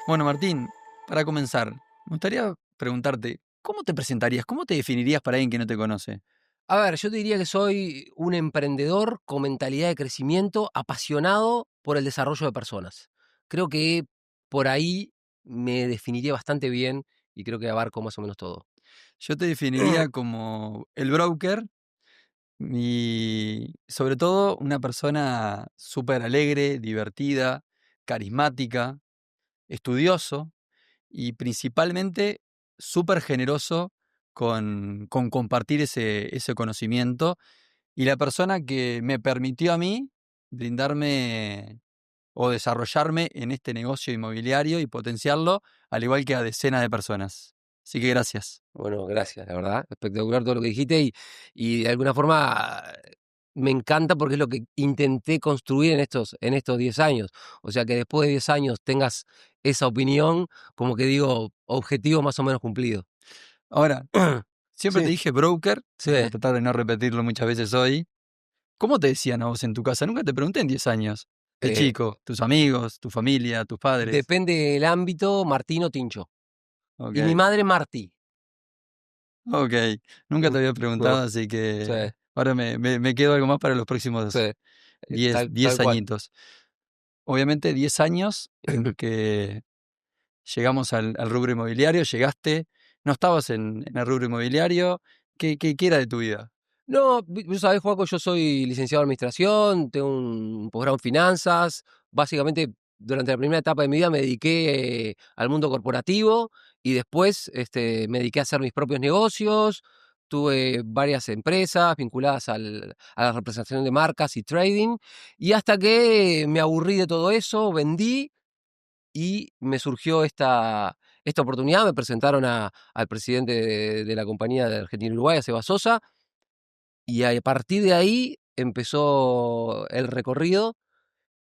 Bueno, Martín, para comenzar, me gustaría preguntarte, ¿cómo te presentarías? ¿Cómo te definirías para alguien que no te conoce? A ver, yo te diría que soy un emprendedor con mentalidad de crecimiento, apasionado por el desarrollo de personas. Creo que por ahí me definiría bastante bien y creo que abarco más o menos todo. Yo te definiría como el broker y sobre todo una persona súper alegre, divertida, carismática, estudioso y principalmente súper generoso con compartir ese conocimiento y la persona que me permitió a mí brindarme o desarrollarme en este negocio inmobiliario y potenciarlo, al igual que a decenas de personas. Así que gracias. Bueno, gracias, la verdad. Espectacular todo lo que dijiste y de alguna forma me encanta porque es lo que intenté construir en estos 10 años. O sea, que después de 10 años tengas esa opinión, como que digo, objetivo más o menos cumplido. Ahora, siempre te Sí, dije broker, sí. voy a tratar de no repetirlo muchas veces hoy. ¿Cómo te decían a vos en tu casa? Nunca te pregunté en 10 años. De Eh, chico, tus amigos, tu familia, tus padres. Depende del ámbito, Martín o Tincho. Y mi Ok, madre, Martí. ok. Nunca Mm, te había no, preguntado, así sí, que ahora me quedo algo más para los próximos sí, 10 tal 10 cual. añitos. Obviamente 10 años en que llegamos al rubro inmobiliario, llegaste, no estabas en el rubro inmobiliario, ¿qué era de tu vida? No, vos sabés, Joaco, yo soy licenciado en administración, tengo un posgrado en finanzas. Básicamente, durante la primera etapa de mi vida me dediqué al mundo corporativo y después me dediqué a hacer mis propios negocios. Tuve varias empresas vinculadas a la representación de marcas y trading. Y hasta que me aburrí de todo eso, vendí y me surgió esta oportunidad. Me presentaron al presidente de la compañía de Argentina-Uruguay, a Seba Sosa, y a partir de ahí empezó el recorrido.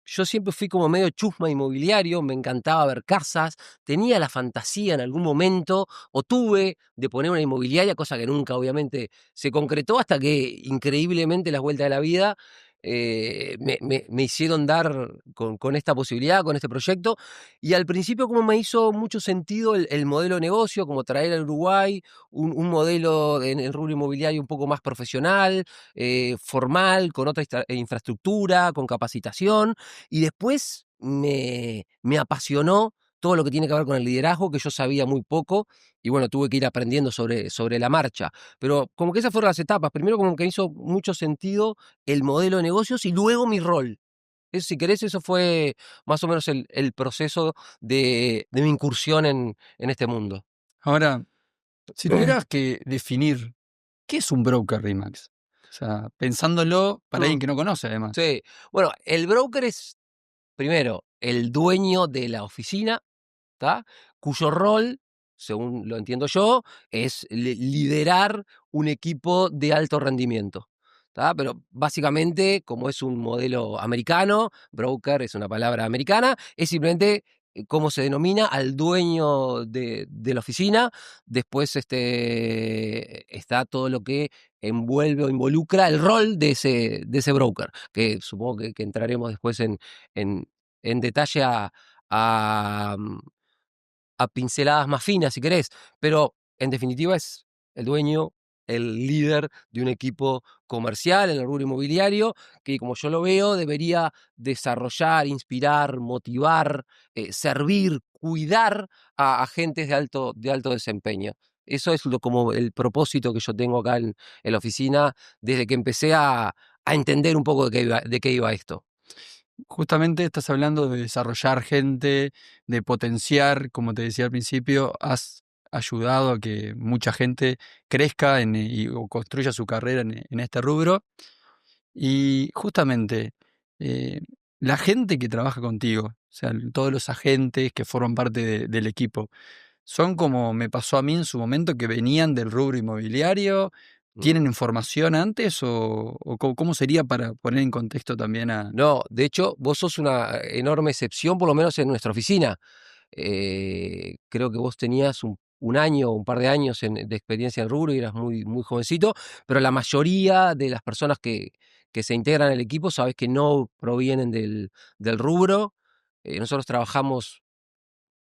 Yo siempre fui como medio chusma inmobiliario, me encantaba ver casas, tenía la fantasía en algún momento, o tuve, de poner una inmobiliaria, cosa que nunca obviamente se concretó, hasta que increíblemente las vueltas de la vida me hicieron dar con esta posibilidad, con este proyecto. Y al principio como me hizo mucho sentido el modelo de negocio, como traer al Uruguay un modelo en el rubro inmobiliario un poco más profesional, formal, con otra infraestructura, con capacitación. Y después me apasionó todo lo que tiene que ver con el liderazgo, que yo sabía muy poco, y bueno, tuve que ir aprendiendo sobre la marcha. Pero como que esas fueron las etapas. Primero como que hizo mucho sentido el modelo de negocios y luego mi rol. Si querés, eso fue más o menos el proceso de mi incursión en este mundo. Ahora, si tuvieras que definir, ¿qué es un broker, Rimax? O sea, pensándolo para alguien Mm, que no conoce además. sí. Bueno, el broker es, primero, el dueño de la oficina, ¿tá? Cuyo rol, según lo entiendo yo, es liderar un equipo de alto rendimiento, ¿tá? Pero básicamente, como es un modelo americano, broker es una palabra americana, es simplemente cómo se denomina al dueño de la oficina. Después está todo lo que envuelve o involucra el rol de ese broker, que supongo que entraremos después en, en detalle a, mm, a pinceladas más finas, si querés, pero en definitiva es el dueño, el líder de un equipo comercial en el rubro inmobiliario, que como yo lo veo, debería desarrollar, inspirar, motivar, servir, cuidar a agentes de alto desempeño. Eso es como el propósito que yo tengo acá en la oficina desde que empecé a entender un poco de qué iba esto. Justamente estás hablando de desarrollar gente, de potenciar, como te decía al principio, has ayudado a que mucha gente crezca o construya su carrera en este rubro. Y justamente eh, la gente que trabaja contigo, o sea, todos los agentes que forman parte del equipo, son como me pasó a mí en su momento que venían del rubro inmobiliario, Mm. ¿tienen información antes o cómo sería para poner en contexto también a... No, de hecho, vos sos una enorme excepción, por lo menos en nuestra oficina. Creo que vos tenías un año, un par de años de experiencia en el rubro y eras muy, muy jovencito, pero la mayoría de las personas que se integran al equipo, sabes que no provienen del rubro. Nosotros trabajamos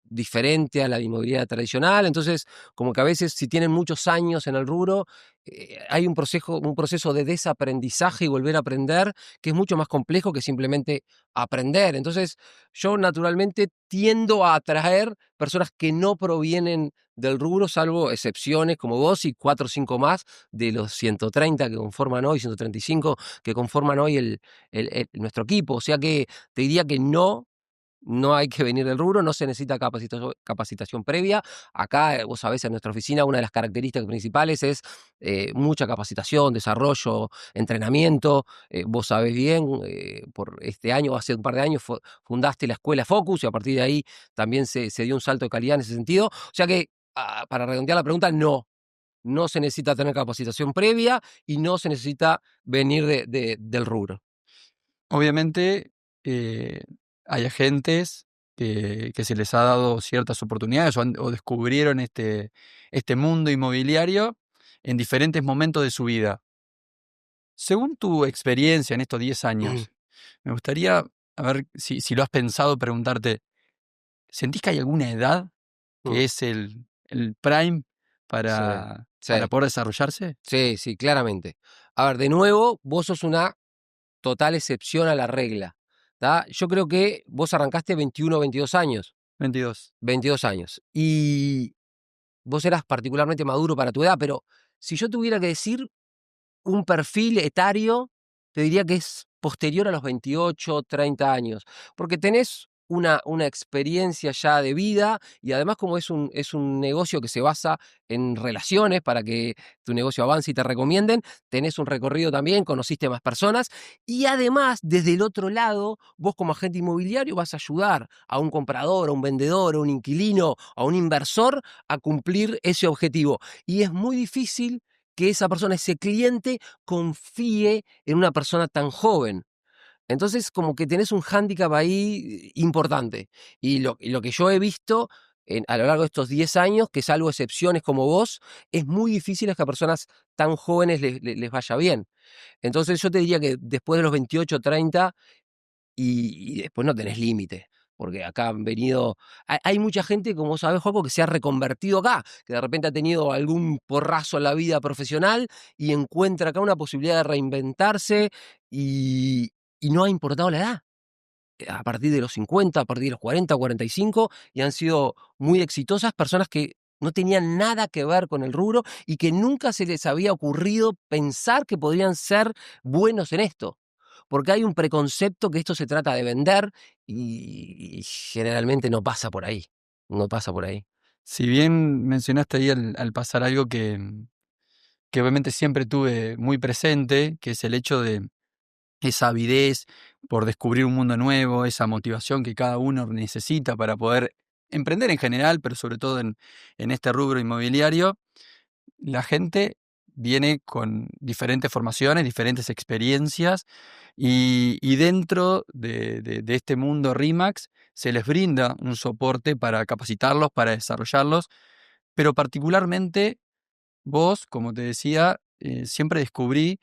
diferente a la inmobiliaria tradicional. Entonces, como que a veces, si tienen muchos años en el rubro, hay un proceso de desaprendizaje y volver a aprender que es mucho más complejo que simplemente aprender. Entonces, yo naturalmente tiendo a atraer personas que no provienen del rubro, salvo excepciones como vos y 4 o 5 más de los 130 que conforman hoy, 135 que conforman hoy nuestro equipo. O sea que te diría que no hay que venir del rubro, no se necesita capacitación previa. Acá, vos sabés, en nuestra oficina una de las características principales es mucha capacitación, desarrollo, entrenamiento. Vos sabés bien, por este año, hace un par de años, fundaste la escuela Focus y a partir de ahí también se dio un salto de calidad en ese sentido. O sea que, para redondear la pregunta, no se necesita tener capacitación previa y no se necesita venir del rubro. Obviamente, eh, hay agentes que se les ha dado ciertas oportunidades o descubrieron este mundo inmobiliario en diferentes momentos de su vida. Según tu experiencia en estos 10 años, me gustaría, a ver si lo has pensado, preguntarte, ¿sentís que hay alguna edad Mm, que es el prime Sí, para sí, poder desarrollarse? sí, sí, claramente. A ver, de nuevo, vos sos una total excepción a la regla. ¿Tá? Yo creo que vos arrancaste 21 o 22 años. 22. 22 años. Y vos eras particularmente maduro para tu edad, pero si yo tuviera que decir un perfil etario, te diría que es posterior a los 28, 30 años, porque tenés una experiencia ya de vida y además como es un negocio que se basa en relaciones para que tu negocio avance y te recomienden, tenés un recorrido también, conociste más personas y además desde el otro lado, vos como agente inmobiliario vas a ayudar a un comprador, a un vendedor, a un inquilino, a un inversor a cumplir ese objetivo. Y es muy difícil que esa persona, ese cliente, confíe en una persona tan joven. Entonces, como que tenés un hándicap ahí importante. Y lo que yo he visto a lo largo de estos 10 años, que salvo excepciones como vos, es muy difícil que a personas tan jóvenes les vaya bien. Entonces, yo te diría que después de los 28, 30, y después no tenés límite. Porque acá han venido. Hay mucha gente, como sabes, Joaco, que se ha reconvertido acá, que de repente ha tenido algún porrazo en la vida profesional y encuentra acá una posibilidad de reinventarse y no ha importado la edad. A partir de los 50, a partir de los 40, 45, y han sido muy exitosas personas que no tenían nada que ver con el rubro y que nunca se les había ocurrido pensar que podrían ser buenos en esto. Porque hay un preconcepto que esto se trata de vender y generalmente no pasa por ahí. No pasa por ahí. Si bien mencionaste ahí al pasar algo que obviamente siempre tuve muy presente, que es el hecho de esa avidez por descubrir un mundo nuevo, esa motivación que cada uno necesita para poder emprender en general, pero sobre todo en este rubro inmobiliario, la gente viene con diferentes formaciones, diferentes experiencias y dentro de este mundo RIMAX se les brinda un soporte para capacitarlos, para desarrollarlos, pero particularmente vos, como te decía, siempre descubrí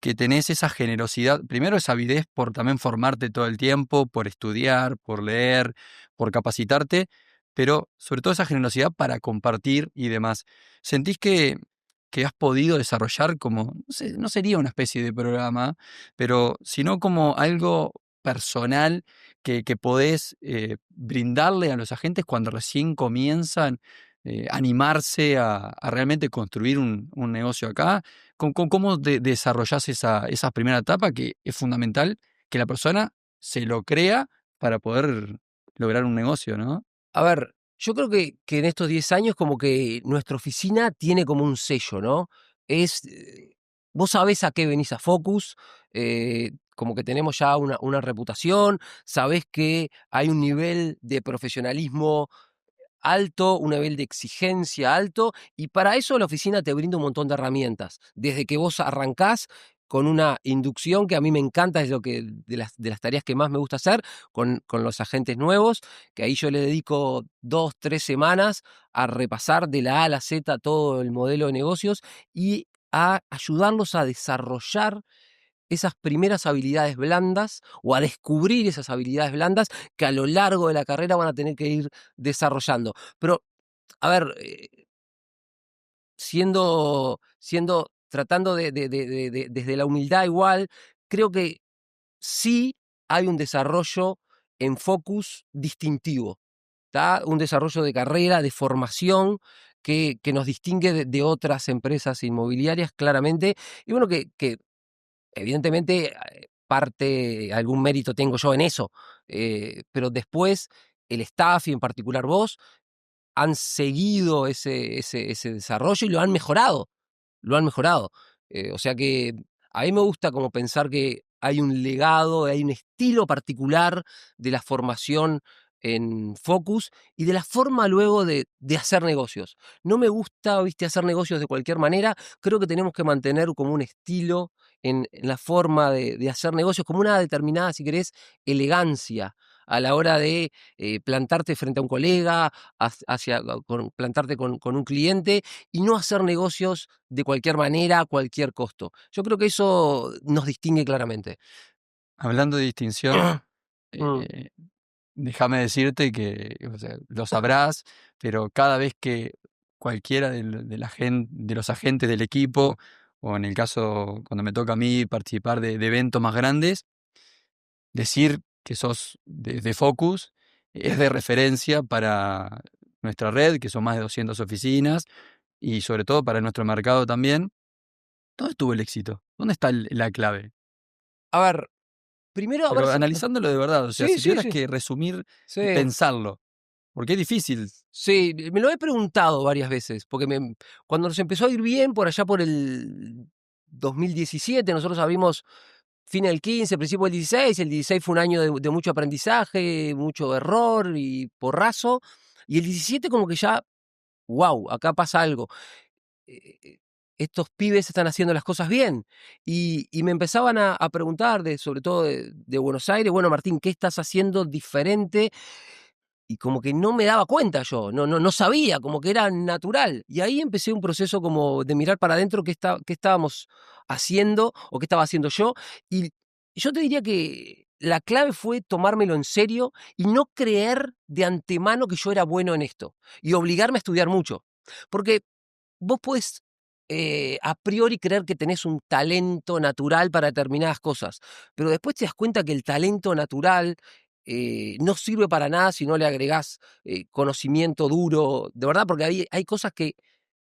que tenés esa generosidad, primero esa avidez por también formarte todo el tiempo, por estudiar, por leer, por capacitarte, pero sobre todo esa generosidad para compartir y demás. ¿Sentís que has podido desarrollar como, no sé, no sería una especie de programa, pero sino como algo personal que podés brindarle a los agentes cuando recién comienzan animarse a realmente construir un negocio acá? ¿Cómo desarrollás esa primera etapa que es fundamental que la persona se lo crea para poder lograr un negocio, ¿no? A ver, yo creo que en estos 10 años como que nuestra oficina tiene como un sello, ¿no? Es, vos sabés a qué venís a Focus, como que tenemos ya una reputación, sabés que hay un nivel de profesionalismo alto, un nivel de exigencia alto, y para eso la oficina te brinda un montón de herramientas. Desde que vos arrancás con una inducción que a mí me encanta, es lo que de las tareas que más me gusta hacer con los agentes nuevos, que ahí yo le dedico 2, 3 semanas a repasar de la A a la Z todo el modelo de negocios y a ayudarlos a desarrollar esas primeras habilidades blandas o a descubrir esas habilidades blandas que a lo largo de la carrera van a tener que ir desarrollando. Pero, a ver, tratando desde la humildad igual, creo que sí hay un desarrollo en Focus distintivo, ¿tá? Un desarrollo de carrera, de formación, que nos distingue de otras empresas inmobiliarias, claramente. Y bueno, que evidentemente algún mérito tengo yo en eso, pero después el staff y en particular vos han seguido ese desarrollo y lo han mejorado, lo han mejorado. O sea que a mí me gusta como pensar que hay un legado, hay un estilo particular de la formación en Focus y de la forma luego de hacer negocios. No me gusta, viste, hacer negocios de cualquier manera. Creo que tenemos que mantener como un estilo en la forma de hacer negocios, como una determinada, si querés, elegancia a la hora de plantarte frente a un colega, plantarte con un cliente y no hacer negocios de cualquier manera, a cualquier costo. Yo creo que eso nos distingue claramente. Hablando de distinción, Mm, eh, déjame decirte que, o sea, lo sabrás, pero cada vez que cualquiera de los agentes del equipo, o en el caso cuando me toca a mí participar de eventos más grandes, decir que sos de Focus es de referencia para nuestra red, que son más de 200 oficinas, y sobre todo para nuestro mercado también. ¿Dónde estuvo el éxito? ¿Dónde está la clave? A ver, primero, a ver Pero si... analizándolo de verdad, o sea, Sí, si sí, tuvieras sí. que resumir y Sí, pensarlo, porque es difícil. sí, me lo he preguntado varias veces, porque cuando nos empezó a ir bien, por allá por el 2017, nosotros abrimos fin del 15, principio del 16, el 16 fue un año de mucho aprendizaje, mucho error y porrazo, y el 17 como que ya, wow, acá pasa algo. eh, Estos pibes están haciendo las cosas bien. Y me empezaban a preguntar, sobre todo de Buenos Aires, bueno, Martín, ¿qué estás haciendo diferente? Y como que no me daba cuenta yo, no sabía, como que era natural. Y ahí empecé un proceso como de mirar para adentro qué estábamos haciendo o qué estaba haciendo yo. Y yo te diría que la clave fue tomármelo en serio y no creer de antemano que yo era bueno en esto y obligarme a estudiar mucho. Porque vos podés a priori creer que tenés un talento natural para determinadas cosas, pero después te das cuenta que el talento natural no sirve para nada si no le agregás conocimiento duro, de verdad, porque hay cosas que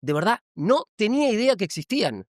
de verdad no tenía idea que existían.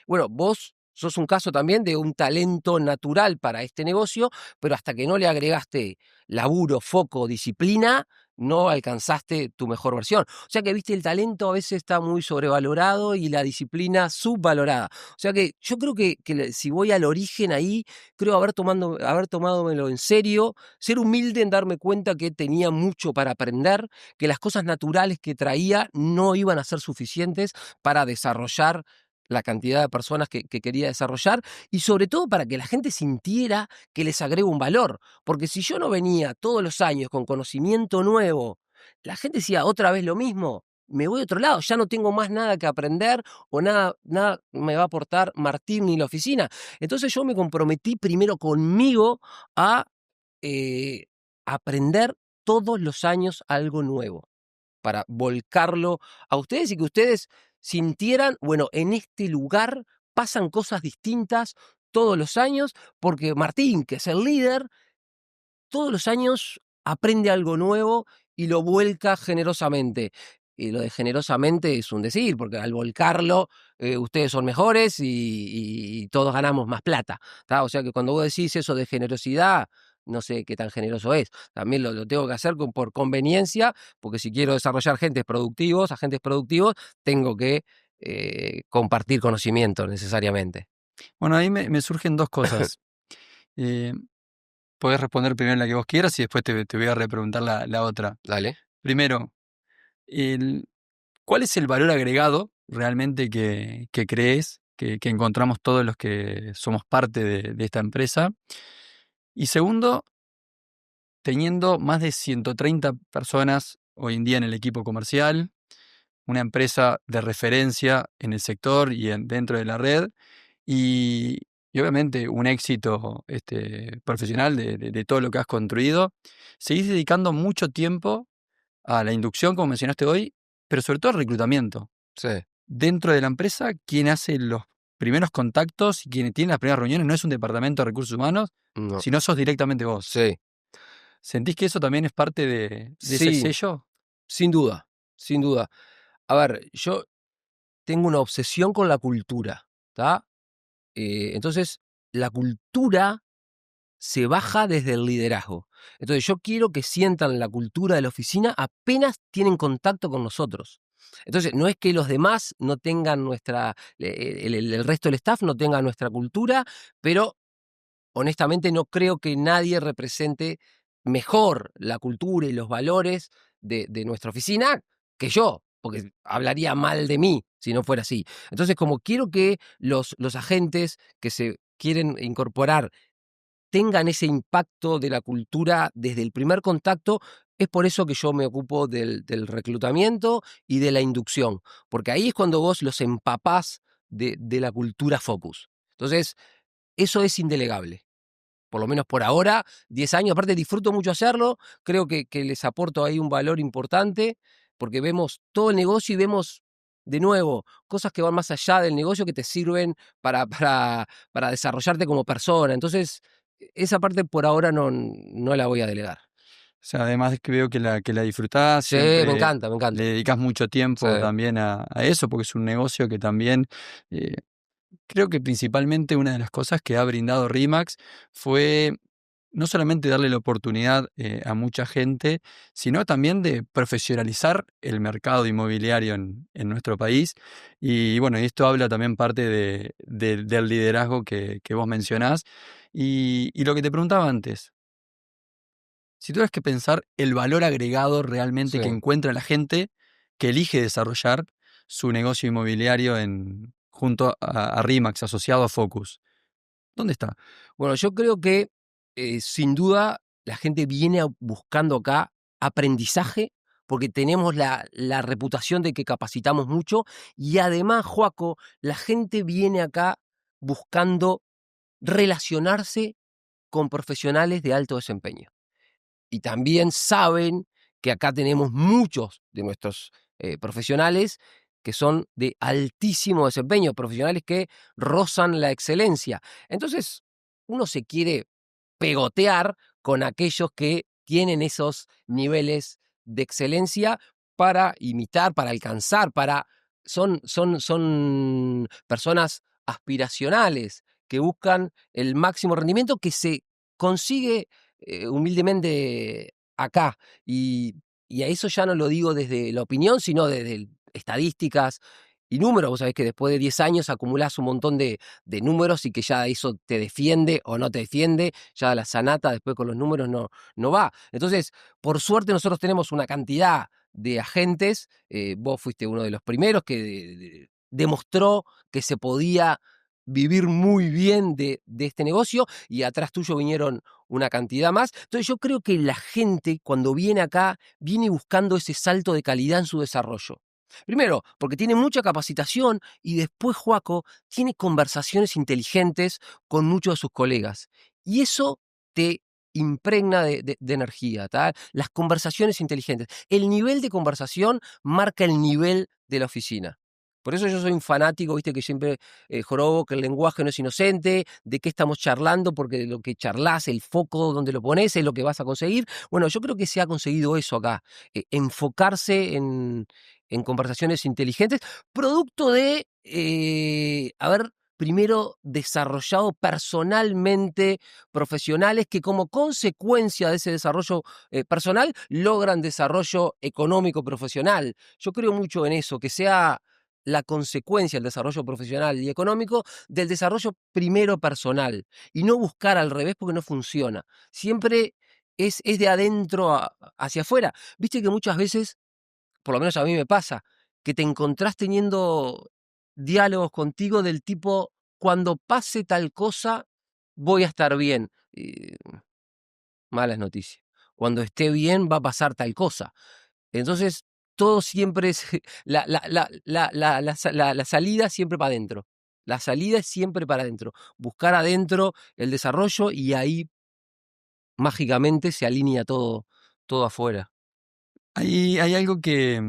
Bueno, vos sos un caso también de un talento natural para este negocio, pero hasta que no le agregaste laburo, foco, disciplina, no alcanzaste tu mejor versión. O sea que, viste, el talento a veces está muy sobrevalorado y la disciplina subvalorada. O sea que yo creo que si voy al origen ahí, creo haber tomádmelo en serio, ser humilde en darme cuenta que tenía mucho para aprender, que las cosas naturales que traía no iban a ser suficientes para desarrollar la cantidad de personas que quería desarrollar y sobre todo para que la gente sintiera que les agrego un valor. Porque si yo no venía todos los años con conocimiento nuevo, la gente decía otra vez lo mismo, me voy a otro lado, ya no tengo más nada que aprender o nada me va a aportar Martín ni la oficina. Entonces yo me comprometí primero conmigo a eh, aprender todos los años algo nuevo para volcarlo a ustedes y que ustedes sintieran, bueno, en este lugar pasan cosas distintas todos los años, porque Martín, que es el líder, todos los años aprende algo nuevo y lo vuelca generosamente. Y lo de generosamente es un decir, porque al volcarlo, ustedes son mejores y todos ganamos más plata. ¿Tá? O sea que cuando vos decís eso de generosidad, no sé qué tan generoso es. También lo tengo que hacer por conveniencia, porque si quiero desarrollar agentes productivos, tengo que compartir conocimiento necesariamente. Bueno, ahí me surgen dos cosas. Eh, Podés responder primero la que vos quieras y después te voy a repreguntar la otra. Dale. Primero, el, ¿cuál es el valor agregado realmente que crees que encontramos todos los que somos parte de esta empresa? Y segundo, teniendo más de 130 personas hoy en día en el equipo comercial, una empresa de referencia en el sector y dentro de la red, y, y obviamente un éxito profesional de todo lo que has construido, seguís dedicando mucho tiempo a la inducción, como mencionaste hoy, pero sobre todo al reclutamiento. Sí, Dentro de la empresa, quien hace los primeros contactos y quien tiene las primeras reuniones no es un departamento de recursos humanos, no, sino sos directamente vos. sí, ¿Sentís que eso también es parte de ese sí, sello? sin duda, sin duda. A ver, yo tengo una obsesión con la cultura, ¿está? Entonces, la cultura se baja desde el liderazgo. Entonces, yo quiero que sientan la cultura de la oficina apenas tienen contacto con nosotros. Entonces, no es que los demás no tengan nuestra, el resto del staff no tenga nuestra cultura, pero honestamente no creo que nadie represente mejor la cultura y los valores de nuestra oficina que yo, porque hablaría mal de mí si no fuera así. Entonces, como quiero que los agentes que se quieren incorporar tengan ese impacto de la cultura desde el primer contacto, es por eso que yo me ocupo del reclutamiento y de la inducción, porque ahí es cuando vos los empapás de la cultura Focus. Entonces, eso es indelegable. Por lo menos por ahora, 10 años. Aparte, disfruto mucho hacerlo. Creo que les aporto ahí un valor importante, porque vemos todo el negocio y vemos, de nuevo, cosas que van más allá del negocio que te sirven para desarrollarte como persona. Entonces, esa parte por ahora no la voy a delegar. O sea, además de que veo que la disfrutás, Sí, me siempre encanta, me le encanta. dedicas mucho Sí, tiempo también a eso, porque es un negocio que también eh, creo que principalmente una de las cosas que ha brindado RIMAX fue no solamente darle la oportunidad a mucha gente, sino también de profesionalizar el mercado inmobiliario en nuestro país. Y bueno, y esto habla también parte del liderazgo que vos mencionás. Y lo que te preguntaba antes, si tuvieras que pensar el valor agregado realmente sí. que encuentra la gente que elige desarrollar su negocio inmobiliario junto a RIMAX, asociado a Focus, ¿dónde está? Bueno, yo creo que sin duda la gente viene buscando acá aprendizaje, porque tenemos la reputación de que capacitamos mucho y además, Joaco, la gente viene acá buscando relacionarse con profesionales de alto desempeño. Y también saben que acá tenemos muchos de nuestros profesionales que son de altísimo desempeño, profesionales que rozan la excelencia. Entonces, uno se quiere pegotear con aquellos que tienen esos niveles de excelencia para imitar, para alcanzar, son personas aspiracionales que buscan el máximo rendimiento que se consigue humildemente acá. Y a eso ya no lo digo desde la opinión, sino desde estadísticas y números. Vos sabés que después de 10 años acumulás un montón de números y que ya eso te defiende o no te defiende, ya la sanata después con los números no va. Entonces, por suerte nosotros tenemos una cantidad de agentes, vos fuiste uno de los primeros que demostró que se podía vivir muy bien de este negocio y atrás tuyo vinieron una cantidad más. Entonces yo creo que la gente cuando viene acá viene buscando ese salto de calidad en su desarrollo. Primero, porque tiene mucha capacitación y después, Joaco, tiene conversaciones inteligentes con muchos de sus colegas. Y eso te impregna de energía, ¿tá? Las conversaciones inteligentes. El nivel de conversación marca el nivel de la oficina. Por eso yo soy un fanático, viste, que siempre jorobo que el lenguaje no es inocente, de qué estamos charlando, porque lo que charlas, el foco donde lo pones es lo que vas a conseguir. Bueno, yo creo que se ha conseguido eso acá, enfocarse en conversaciones inteligentes, producto de haber primero desarrollado personalmente profesionales que como consecuencia de ese desarrollo personal logran desarrollo económico profesional. Yo creo mucho en eso, que sea la consecuencia del desarrollo profesional y económico del desarrollo primero personal y no buscar al revés porque no funciona. Siempre es de adentro hacia afuera. Viste que muchas veces, por lo menos a mí me pasa, que te encontrás teniendo diálogos contigo del tipo, cuando pase tal cosa, voy a estar bien. Malas noticias. Cuando esté bien, va a pasar tal cosa. Entonces, todo siempre es la salida siempre para adentro. La salida es siempre para adentro. Buscar adentro el desarrollo y ahí mágicamente se alinea todo afuera. Hay algo que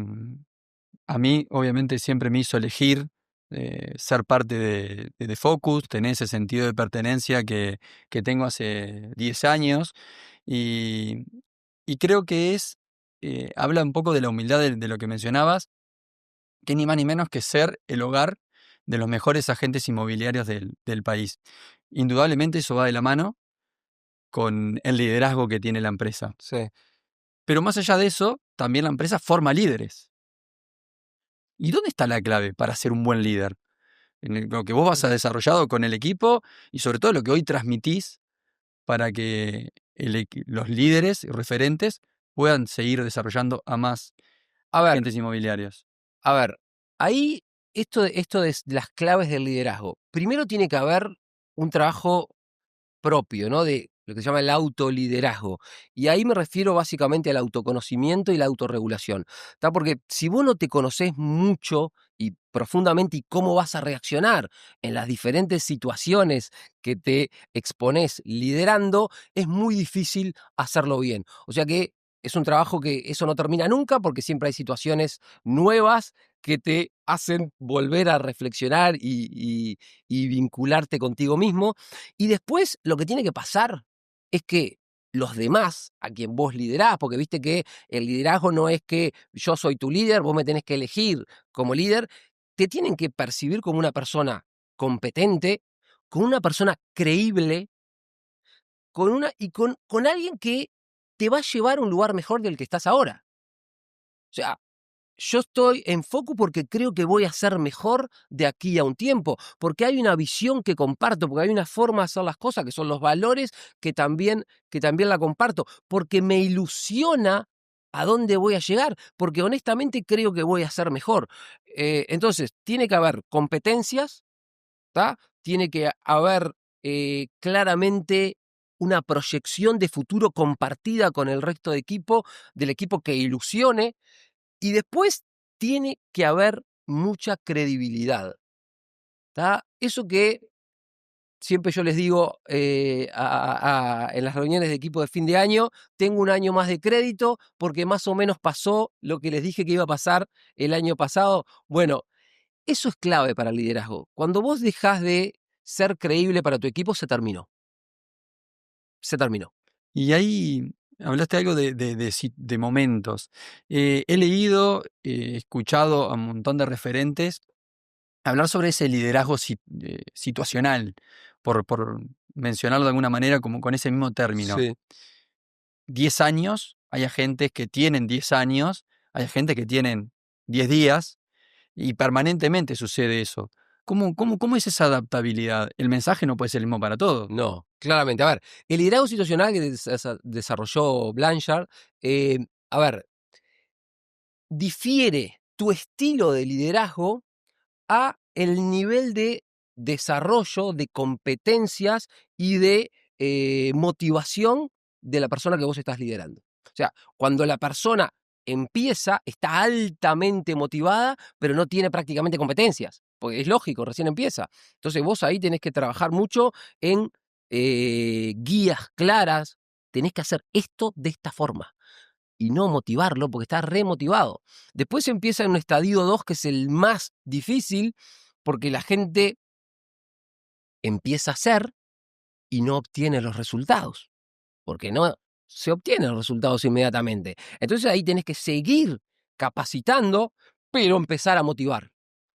a mí obviamente siempre me hizo elegir ser parte de Focus, tener ese sentido de pertenencia que tengo hace 10 años y, y creo que habla un poco de la humildad de lo que mencionabas, que ni más ni menos que ser el hogar de los mejores agentes inmobiliarios del país. Indudablemente eso va de la mano con el liderazgo que tiene la empresa. Sí. Pero más allá de eso, también la empresa forma líderes. ¿Y dónde está la clave para ser un buen líder? En lo que vos vas a desarrollado con el equipo y sobre todo lo que hoy transmitís para que los líderes y referentes puedan seguir desarrollando a más A ver, agentes inmobiliarios. ahí esto de las claves del liderazgo. Primero tiene que haber un trabajo propio, ¿no? De lo que se llama el autoliderazgo. Y ahí me refiero básicamente al autoconocimiento y la autorregulación. ¿Tá? Porque si vos no te conocés mucho y profundamente y cómo vas a reaccionar en las diferentes situaciones que te exponés liderando, es muy difícil hacerlo bien. O sea que es un trabajo que eso no termina nunca porque siempre hay situaciones nuevas que te hacen volver a reflexionar y vincularte contigo mismo. Y después lo que tiene que pasar es que los demás a quien vos liderás, porque viste que el liderazgo no es que yo soy tu líder, vos me tenés que elegir como líder, te tienen que percibir como una persona competente, como una persona creíble, con alguien que te va a llevar a un lugar mejor del que estás ahora. O sea, yo estoy en foco porque creo que voy a ser mejor de aquí a un tiempo, porque hay una visión que comparto, porque hay una forma de hacer las cosas, que son los valores que también la comparto, porque me ilusiona a dónde voy a llegar, porque honestamente creo que voy a ser mejor. Entonces, tiene que haber competencias, ¿tá? Tiene que haber claramente una proyección de futuro compartida con el resto del equipo que ilusione, y después tiene que haber mucha credibilidad, ¿tá? Eso que siempre yo les digo en las reuniones de equipo de fin de año, tengo un año más de crédito porque más o menos pasó lo que les dije que iba a pasar el año pasado. Bueno, eso es clave para el liderazgo. Cuando vos dejás de ser creíble para tu equipo, se terminó. Se terminó. Y ahí hablaste algo de momentos. He leído, escuchado a un montón de referentes hablar sobre ese liderazgo situacional, por mencionarlo de alguna manera como con ese mismo término. Sí. 10 años, hay agentes que tienen 10 años, hay agentes que tienen 10 días y permanentemente sucede eso. ¿Cómo es esa adaptabilidad? El mensaje no puede ser el mismo para todos. No, claramente. A ver, el liderazgo situacional que desarrolló Blanchard, a ver, difiere tu estilo de liderazgo a el nivel de desarrollo, de competencias y de motivación de la persona que vos estás liderando. O sea, cuando la persona empieza, está altamente motivada, pero no tiene prácticamente competencias, porque es lógico, recién empieza. Entonces vos ahí tenés que trabajar mucho en guías claras, tenés que hacer esto de esta forma y no motivarlo porque está remotivado. Después empieza en un estadio 2 que es el más difícil porque la gente empieza a hacer y no obtiene los resultados, porque no se obtienen los resultados inmediatamente. Entonces ahí tenés que seguir capacitando, pero empezar a motivar,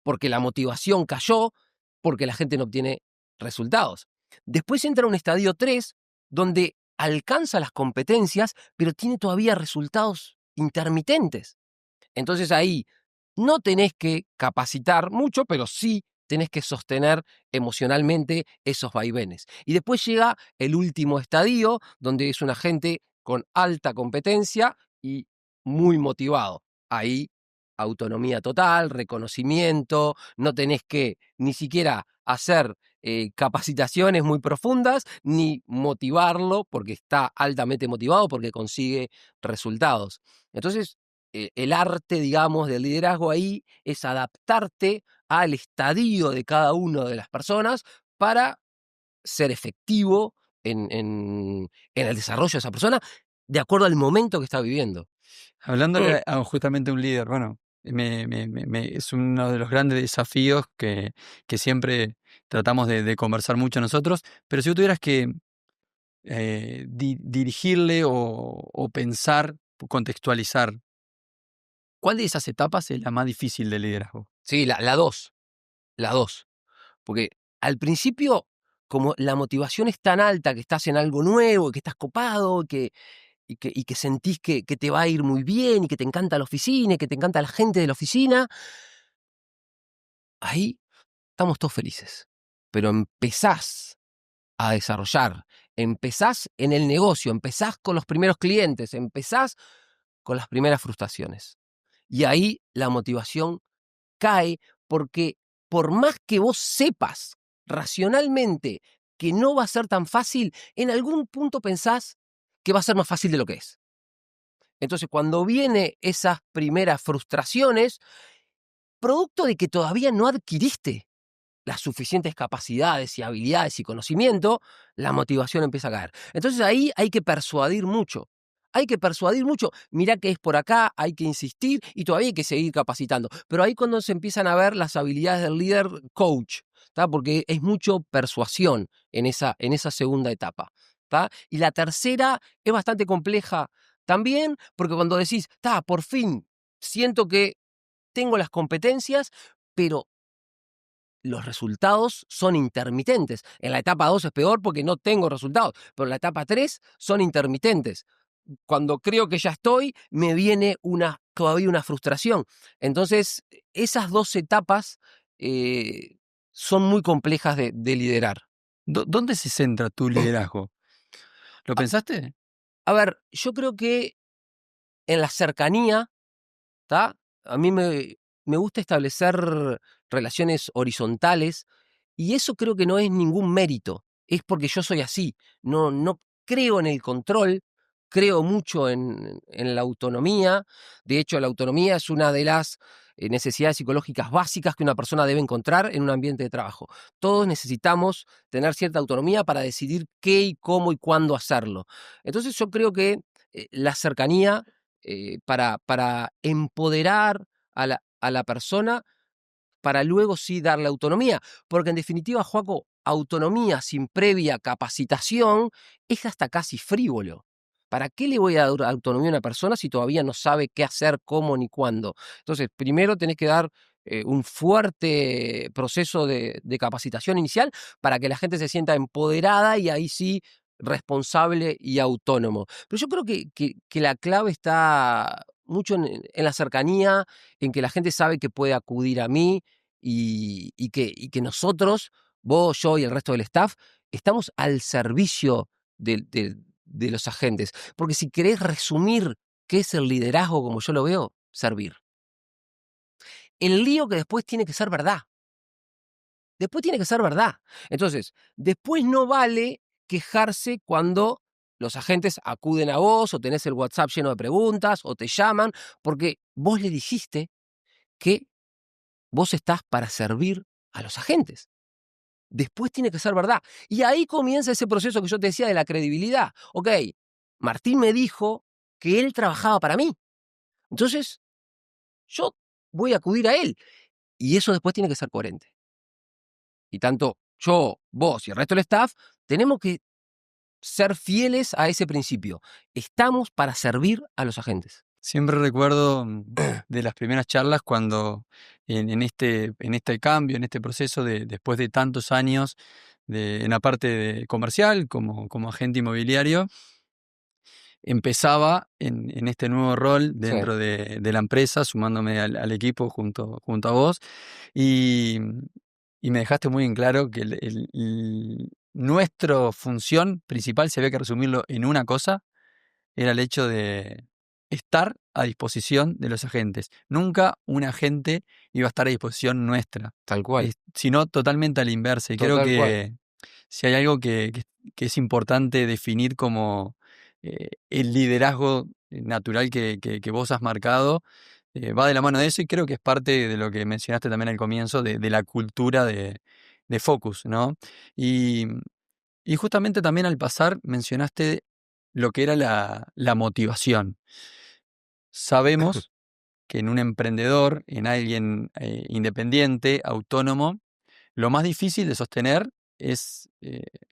porque la motivación cayó, porque la gente no obtiene resultados. Después entra un estadio 3 donde alcanza las competencias, pero tiene todavía resultados intermitentes. Entonces ahí no tenés que capacitar mucho, pero sí tenés que sostener emocionalmente esos vaivenes. Y después llega el último estadio, donde es un agente con alta competencia y muy motivado. Ahí autonomía total, reconocimiento, no tenés que ni siquiera hacer capacitaciones muy profundas, ni motivarlo porque está altamente motivado, porque consigue resultados. Entonces, el arte, digamos, del liderazgo ahí es adaptarte al estadio de cada una de las personas para ser efectivo en el desarrollo de esa persona de acuerdo al momento que está viviendo. Hablándole justamente a un líder, bueno, es uno de los grandes desafíos que siempre tratamos de conversar mucho nosotros, pero si tú tuvieras que dirigirle o pensar, contextualizar, ¿cuál de esas etapas es la más difícil del liderazgo? Sí, la dos, la dos. Porque al principio, como la motivación es tan alta, que estás en algo nuevo, que estás copado, y que sentís que te va a ir muy bien, y que te encanta la oficina, y que te encanta la gente de la oficina, ahí estamos todos felices. Pero empezás a desarrollar, empezás en el negocio, empezás con los primeros clientes, empezás con las primeras frustraciones. Y ahí la motivación cae porque por más que vos sepas racionalmente que no va a ser tan fácil, en algún punto pensás que va a ser más fácil de lo que es. Entonces, cuando vienen esas primeras frustraciones, producto de que todavía no adquiriste las suficientes capacidades y habilidades y conocimiento, la motivación empieza a caer. Entonces ahí hay que persuadir mucho. Hay que persuadir mucho. Mirá que es por acá, hay que insistir y todavía hay que seguir capacitando. Pero ahí cuando se empiezan a ver las habilidades del líder coach, ¿tá? Porque es mucho persuasión en esa segunda etapa. ¿Tá? Y la tercera es bastante compleja también, porque cuando decís, por fin siento que tengo las competencias, pero los resultados son intermitentes. En la etapa 2 es peor porque no tengo resultados, pero en la etapa 3 son intermitentes. Cuando creo que ya estoy, me viene todavía una frustración. Entonces, esas dos etapas son muy complejas de liderar. ¿Dónde se centra tu liderazgo? ¿Lo A, pensaste? a ver, yo creo que en la cercanía, ¿tá? A mí me gusta establecer relaciones horizontales y eso creo que no es ningún mérito, es porque yo soy así. No creo en el control, creo mucho en la autonomía. De hecho, la autonomía es una de las necesidades psicológicas básicas que una persona debe encontrar en un ambiente de trabajo. Todos necesitamos tener cierta autonomía para decidir qué y cómo y cuándo hacerlo. Entonces yo creo que la cercanía para empoderar a la persona para luego sí darle autonomía. Porque en definitiva, Joaco, autonomía sin previa capacitación es hasta casi frívolo. ¿Para qué le voy a dar autonomía a una persona si todavía no sabe qué hacer, cómo ni cuándo? Entonces, primero tenés que dar un fuerte proceso de capacitación inicial para que la gente se sienta empoderada y ahí sí responsable y autónomo. Pero yo creo que la clave está mucho en la cercanía, en que la gente sabe que puede acudir a mí y que nosotros, vos, yo y el resto del staff, estamos al servicio de los agentes. Porque si querés resumir qué es el liderazgo como yo lo veo, servir. El lío que después tiene que ser verdad. Después tiene que ser verdad. Entonces, después no vale quejarse cuando los agentes acuden a vos o tenés el WhatsApp lleno de preguntas o te llaman porque vos le dijiste que vos estás para servir a los agentes. Después tiene que ser verdad. Y ahí comienza ese proceso que yo te decía de la credibilidad. Ok, Martín me dijo que él trabajaba para mí. Entonces, yo voy a acudir a él. Y eso después tiene que ser coherente. Y tanto yo, vos y el resto del staff tenemos que ser fieles a ese principio. Estamos para servir a los agentes. Siempre recuerdo de las primeras charlas cuando en este cambio, en este proceso después de tantos años en la parte comercial como agente inmobiliario, empezaba en este nuevo rol Sí, dentro de la empresa, sumándome al equipo junto a vos, y, y me dejaste muy en claro que nuestra función principal, si había que resumirlo en una cosa, era el hecho de estar a disposición de los agentes. Nunca un agente iba a estar a disposición nuestra, tal cual. sino totalmente a la inversa. Y creo Total cual. que si hay algo que es importante definir como el liderazgo natural que vos has marcado, va de la mano de eso y creo que es parte de lo que mencionaste también al comienzo, de la cultura de Focus, ¿no? Y, y justamente también al pasar mencionaste lo que era la motivación. Sabemos que en un emprendedor, en alguien independiente, autónomo, lo más difícil de sostener es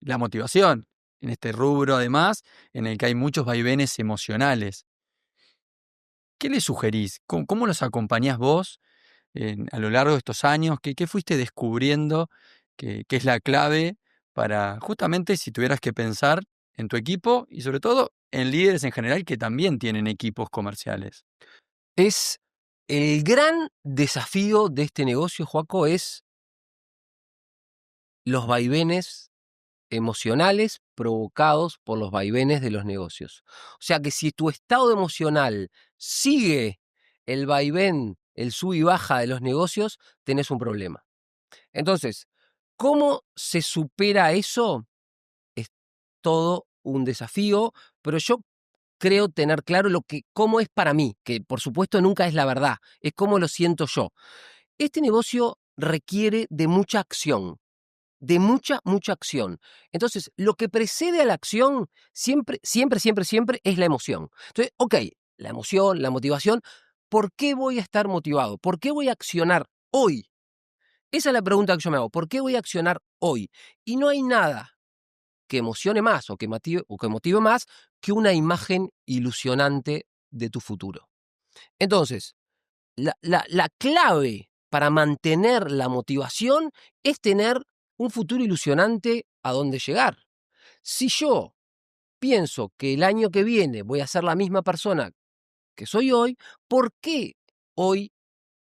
la motivación. En este rubro, además, en el que hay muchos vaivenes emocionales. ¿Qué le sugerís? ¿Cómo los acompañás vos a lo largo de estos años? ¿Qué fuiste descubriendo que es la clave para, justamente, si tuvieras que pensar en tu equipo y sobre todo en líderes en general que también tienen equipos comerciales? Es el gran desafío de este negocio, Joaco, es los vaivenes emocionales provocados por los vaivenes de los negocios. O sea que si tu estado emocional sigue el vaivén, el sub y baja de los negocios, tenés un problema. Entonces, ¿cómo se supera eso? Es todo un desafío, pero yo creo tener claro cómo es para mí, que por supuesto nunca es la verdad, es cómo lo siento yo. Este negocio requiere de mucha acción, de mucha, mucha acción. Entonces, lo que precede a la acción siempre, siempre, siempre, siempre es la emoción. Entonces, ok, la emoción, la motivación, ¿por qué voy a estar motivado? ¿Por qué voy a accionar hoy? Esa es la pregunta que yo me hago. ¿Por qué voy a accionar hoy? Y no hay nada que emocione más o que motive más que una imagen ilusionante de tu futuro. Entonces, la clave para mantener la motivación es tener un futuro ilusionante a dónde llegar. Si yo pienso que el año que viene voy a ser la misma persona que soy hoy, ¿por qué hoy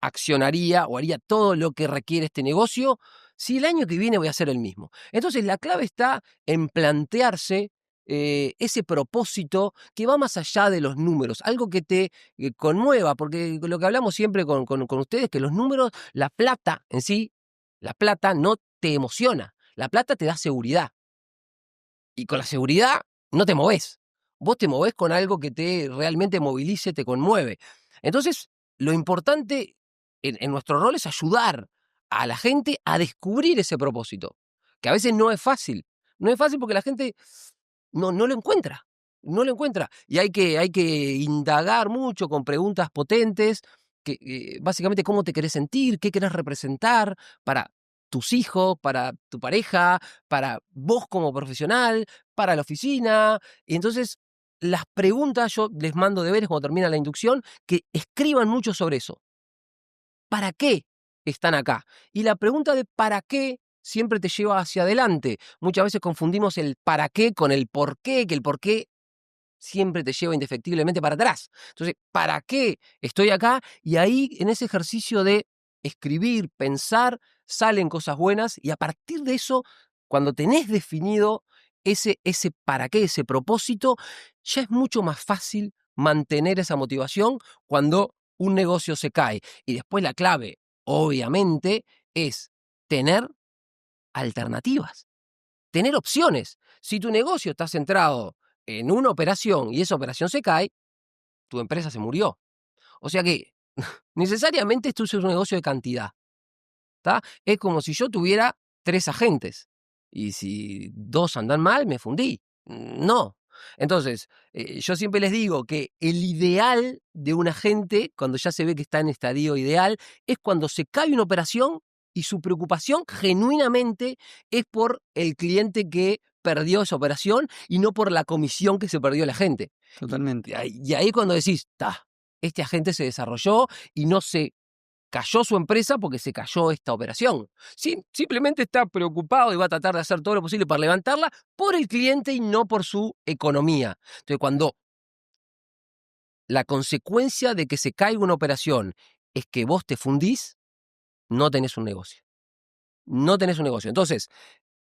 accionaría o haría todo lo que requiere este negocio si el año que viene voy a hacer el mismo? Entonces la clave está en plantearse ese propósito que va más allá de los números, algo que te conmueva, porque lo que hablamos siempre con ustedes, que los números, la plata en sí, la plata no te emociona, la plata te da seguridad. Y con la seguridad no te movés. Vos te movés con algo que te realmente movilice, te conmueve. Entonces, lo importante en nuestro rol es ayudar a la gente a descubrir ese propósito, que a veces no es fácil. No es fácil porque la gente no lo encuentra. No lo encuentra. Y hay que indagar mucho con preguntas potentes, que básicamente cómo te querés sentir, qué querés representar para tus hijos, para tu pareja, para vos como profesional, para la oficina. Y entonces, las preguntas, yo les mando deberes cuando termina la inducción, que escriban mucho sobre eso. ¿Para qué están acá? Y la pregunta de ¿para qué? Siempre te lleva hacia adelante. Muchas veces confundimos el para qué con el por qué, que el por qué siempre te lleva indefectiblemente para atrás. Entonces, ¿para qué estoy acá? Y ahí, en ese ejercicio de escribir, pensar, salen cosas buenas y a partir de eso, cuando tenés definido ese para qué, ese propósito, ya es mucho más fácil mantener esa motivación cuando un negocio se cae. Y después la clave, obviamente, es tener alternativas, tener opciones. Si tu negocio está centrado en una operación y esa operación se cae, tu empresa se murió. O sea que necesariamente esto es un negocio de cantidad. ¿Tá? Es como si yo tuviera 3 agentes y si 2 andan mal, me fundí. No. Entonces, yo siempre les digo que el ideal de un agente, cuando ya se ve que está en estadio ideal, es cuando se cae una operación y su preocupación genuinamente es por el cliente que perdió esa operación y no por la comisión que se perdió la gente. Totalmente. Y ahí cuando decís, este agente se desarrolló y no se cayó su empresa porque se cayó esta operación. Simplemente está preocupado y va a tratar de hacer todo lo posible para levantarla por el cliente y no por su economía. Entonces, cuando la consecuencia de que se caiga una operación es que vos te fundís, no tenés un negocio. No tenés un negocio. Entonces,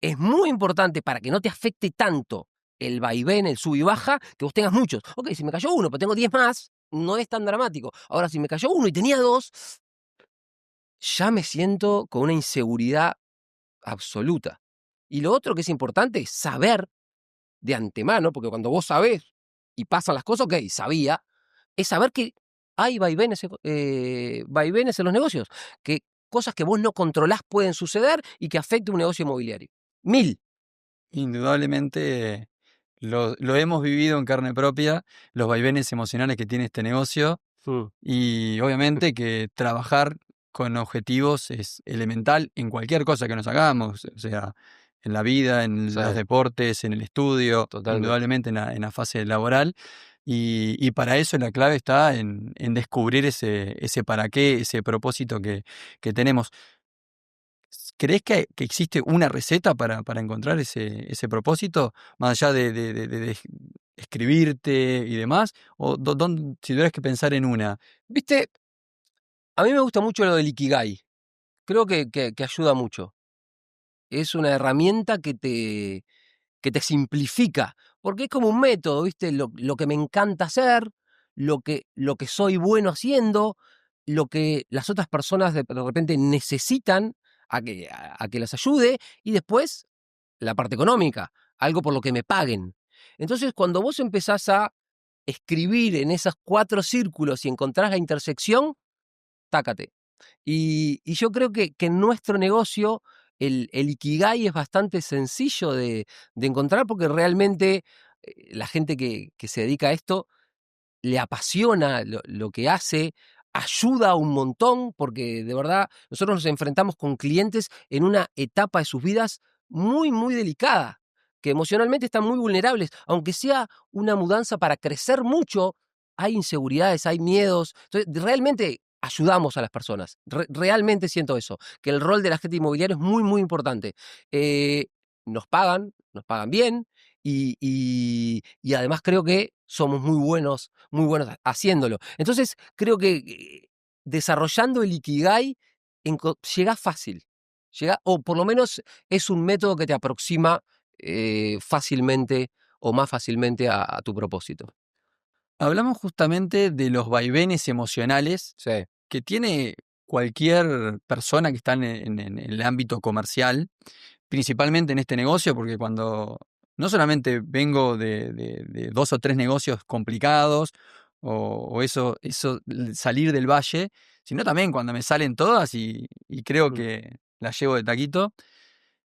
es muy importante para que no te afecte tanto el vaivén, el sub y baja, que vos tengas muchos. Ok, si me cayó uno, pero tengo 10 más, no es tan dramático. Ahora, si me cayó uno y tenía 2, ya me siento con una inseguridad absoluta. Y lo otro que es importante es saber de antemano, porque cuando vos sabés y pasan las cosas, ok, sabía, es saber que hay vaivenes en los negocios, que cosas que vos no controlás pueden suceder y que afecten un negocio inmobiliario. 1000. Indudablemente lo hemos vivido en carne propia, los vaivenes emocionales que tiene este negocio. Mm, Y obviamente que trabajar con objetivos es elemental en cualquier cosa que nos hagamos, o sea, en la vida, en sí, los deportes, en el estudio, totalmente. indudablemente en la fase laboral. Y para eso la clave está en descubrir ese para qué, ese propósito que tenemos. ¿Crees que existe una receta para encontrar ese propósito? Más allá de escribirte y demás, o si tuvieras que pensar en una. Viste, a mí me gusta mucho lo del Ikigai. Creo que ayuda mucho. Es una herramienta que te simplifica, porque es como un método, ¿viste? Lo que me encanta hacer, lo que soy bueno haciendo, lo que las otras personas de repente necesitan a que las ayude, y después la parte económica, algo por lo que me paguen. Entonces, cuando vos empezás a escribir en esos 4 círculos y encontrás la intersección, tácate. Y yo creo que en nuestro negocio el Ikigai es bastante sencillo de encontrar, porque realmente la gente que se dedica a esto le apasiona lo que hace, ayuda un montón, porque de verdad nosotros nos enfrentamos con clientes en una etapa de sus vidas muy, muy delicada, que emocionalmente están muy vulnerables, aunque sea una mudanza para crecer mucho, hay inseguridades, hay miedos. Entonces, realmente ayudamos a las personas. Realmente siento eso, que el rol del agente inmobiliario es muy, muy importante. Eh, nos pagan bien, y además creo que somos muy buenos haciéndolo. Entonces, creo que desarrollando el Ikigai llegás fácil. O por lo menos es un método que te aproxima fácilmente o más fácilmente a tu propósito. Hablamos justamente de los vaivenes emocionales Sí. que tiene cualquier persona que está en el ámbito comercial, principalmente en este negocio, porque cuando no solamente vengo de 2 o 3 negocios complicados, o eso salir del valle, sino también cuando me salen todas y creo Mm. que las llevo de taquito.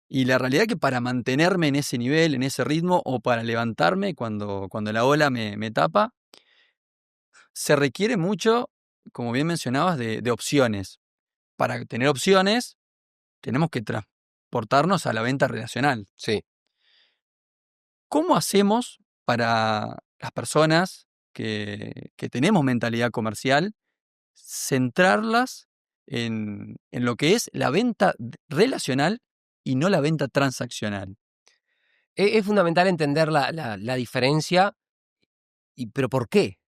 Y la realidad es que para mantenerme en ese nivel, en ese ritmo, o para levantarme cuando la ola me tapa, se requiere mucho, como bien mencionabas, de opciones. Para tener opciones, tenemos que transportarnos a la venta relacional. Sí. ¿Cómo hacemos para las personas que tenemos mentalidad comercial, centrarlas en lo que es la venta relacional y no la venta transaccional? Es fundamental entender la diferencia, pero ¿por qué?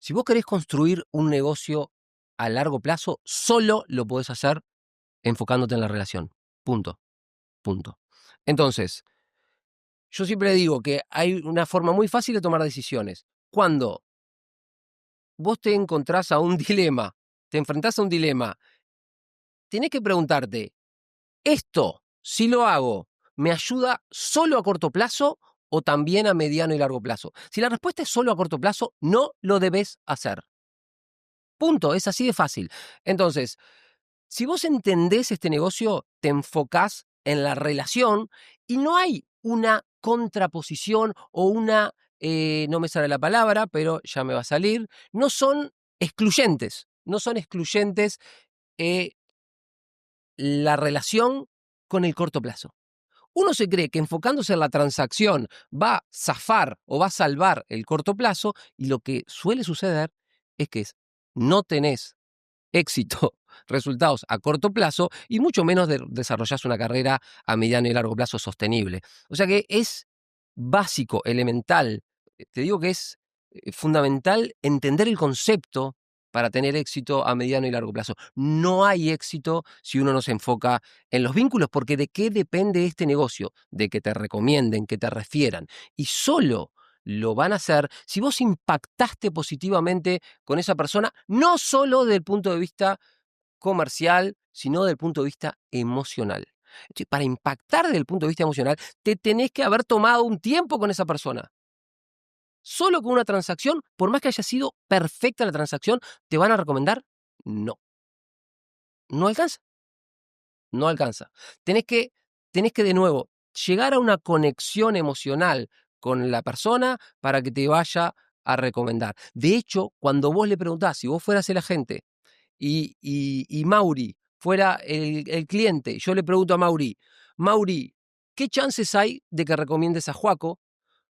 Si vos querés construir un negocio a largo plazo, solo lo podés hacer enfocándote en la relación. Punto, punto. Entonces, yo siempre digo que hay una forma muy fácil de tomar decisiones. Cuando vos te encontrás a un dilema, te enfrentás a un dilema, tenés que preguntarte, ¿esto, si lo hago, me ayuda solo a corto plazo o también a mediano y largo plazo? Si la respuesta es solo a corto plazo, no lo debes hacer. Punto, es así de fácil. Entonces, si vos entendés este negocio, te enfocás en la relación y no hay una contraposición o no me sale la palabra, pero ya me va a salir, no son excluyentes, no son excluyentes eh, la relación con el corto plazo. Uno se cree que enfocándose en la transacción va a zafar o va a salvar el corto plazo, y lo que suele suceder es que no tenés éxito, resultados a corto plazo, y mucho menos desarrollás una carrera a mediano y largo plazo sostenible. O sea que es básico, elemental. Te digo que es fundamental entender el concepto para tener éxito a mediano y largo plazo. No hay éxito si uno no se enfoca en los vínculos, porque ¿de qué depende este negocio? De que te recomienden, que te refieran. Y solo lo van a hacer si vos impactaste positivamente con esa persona, no solo desde el punto de vista comercial, sino desde el punto de vista emocional. Entonces, para impactar desde el punto de vista emocional, te tenés que haber tomado un tiempo con esa persona. solo con una transacción, por más que haya sido perfecta la transacción, ¿te van a recomendar? No. No alcanza. No alcanza. Tenés que, de nuevo, llegar a una conexión emocional con la persona para que te vaya a recomendar. De hecho, cuando vos le preguntás, si vos fueras el agente y Mauri fuera el cliente, yo le pregunto a Mauri, Mauri, ¿qué chances hay de que recomiendes a Joaco?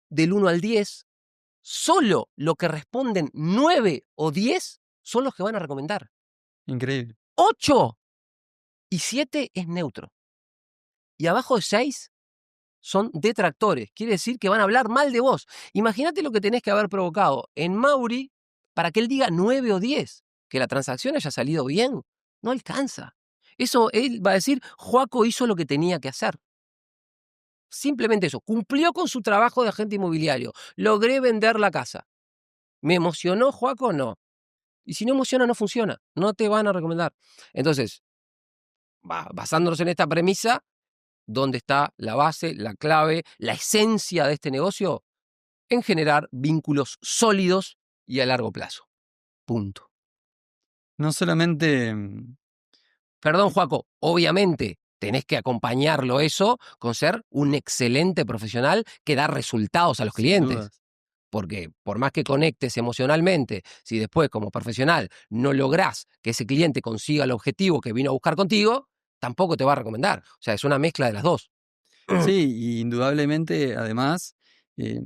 Del 1 al 10, solo lo que responden 9 o 10 son los que van a recomendar. Increíble. 8 y 7 es neutro. Y abajo de 6 son detractores. Quiere decir que van a hablar mal de vos. Imagínate lo que tenés que haber provocado en Mauri para que él diga 9 o 10. Que la transacción haya salido bien. No alcanza. Eso él va a decir, Joaco hizo lo que tenía que hacer. Simplemente eso. Cumplió con su trabajo de agente inmobiliario. Logré vender la casa. ¿Me emocionó Joaco? No. Y si no emociona, no funciona. No te van a recomendar. Entonces, basándonos en esta premisa, ¿dónde está la base, la clave, la esencia de este negocio? En generar vínculos sólidos y a largo plazo. Punto. No solamente, Perdón, Joaco, obviamente tenés que acompañarlo eso con ser un excelente profesional que da resultados a los sin clientes. dudas. Porque por más que conectes emocionalmente, si después como profesional no lográs que ese cliente consiga el objetivo que vino a buscar contigo, tampoco te va a recomendar. O sea, es una mezcla de las dos. Sí, y indudablemente, además, eh,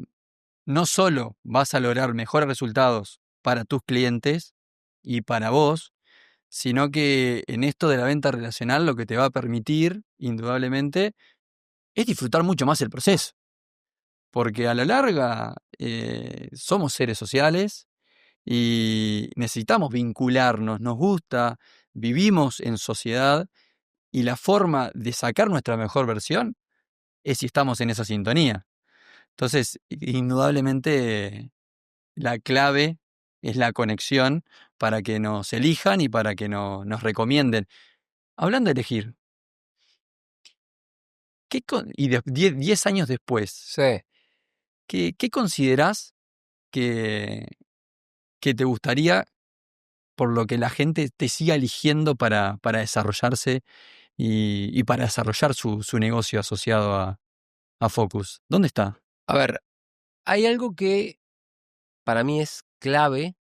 no solo vas a lograr mejores resultados para tus clientes y para vos, sino que en esto de la venta relacional lo que te va a permitir, indudablemente, es disfrutar mucho más el proceso. Porque a la larga somos seres sociales y necesitamos vincularnos, nos gusta, vivimos en sociedad y la forma de sacar nuestra mejor versión es si estamos en esa sintonía. Entonces, indudablemente, la clave es la conexión para que nos elijan y para que nos recomienden. Hablando de elegir, y 10 años después, Sí. ¿qué considerás que, que te gustaría por lo que la gente te siga eligiendo para desarrollarse y para desarrollar su negocio asociado a Focus? ¿Dónde está? A ver, hay algo que para mí es clave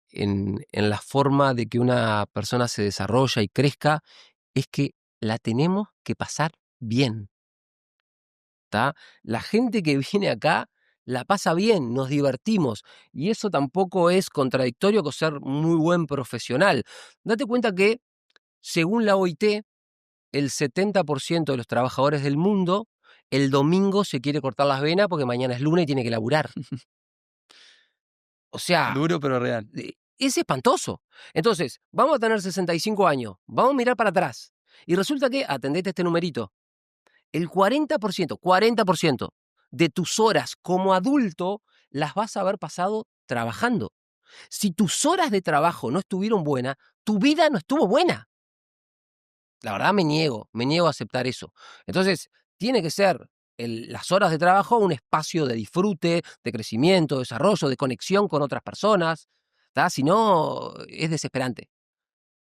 en la forma de que una persona se desarrolla y crezca, es que la tenemos que pasar bien. ¿Tá? La gente que viene acá la pasa bien, nos divertimos, y eso tampoco es contradictorio con ser muy buen profesional. Date cuenta que, según la OIT, el 70% de los trabajadores del mundo el domingo se quiere cortar las venas porque mañana es lunes y tiene que laburar. O sea, Duro pero real. es espantoso. Entonces, vamos a tener 65 años, vamos a mirar para atrás, y resulta que, atendete este numerito, el 40% de tus horas como adulto las vas a haber pasado trabajando. Si tus horas de trabajo no estuvieron buenas, tu vida no estuvo buena. La verdad me niego a aceptar eso. Entonces, tiene que ser las horas de trabajo un espacio de disfrute, de crecimiento, de desarrollo, de conexión con otras personas. Si no, es desesperante.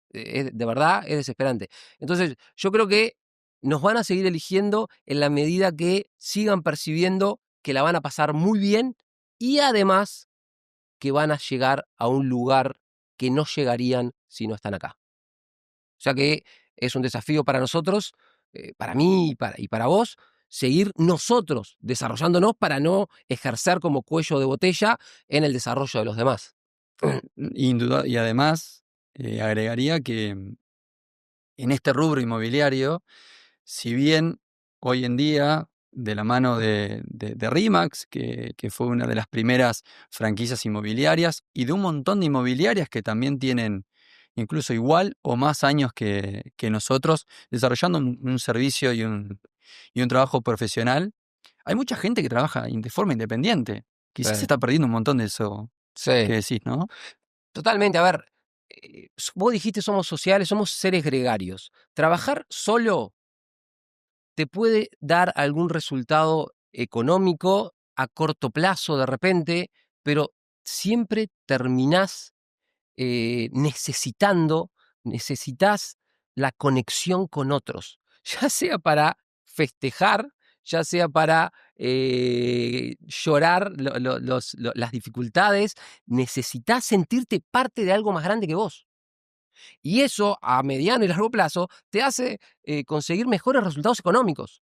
De verdad, es desesperante. Entonces, yo creo que nos van a seguir eligiendo en la medida que sigan percibiendo que la van a pasar muy bien y además que van a llegar a un lugar que no llegarían si no están acá. O sea que es un desafío para nosotros, para mí y para vos, seguir nosotros desarrollándonos para no ejercer como cuello de botella en el desarrollo de los demás. Y además, agregaría que en este rubro inmobiliario, si bien hoy en día, de la mano de RE/MAX, que fue una de las primeras franquicias inmobiliarias, y de un montón de inmobiliarias que también tienen incluso igual o más años que nosotros, desarrollando un servicio y un trabajo profesional, hay mucha gente que trabaja de forma independiente. Quizás se Sí. está perdiendo un montón de eso Sí. que decís, ¿no? Totalmente, a ver, vos dijiste somos sociales, somos seres gregarios. Trabajar solo te puede dar algún resultado económico a corto plazo de repente, pero siempre terminás necesitas la conexión con otros, ya sea para festejar, ya sea para llorar las dificultades, necesitas sentirte parte de algo más grande que vos. Y eso, a mediano y largo plazo, te hace conseguir mejores resultados económicos.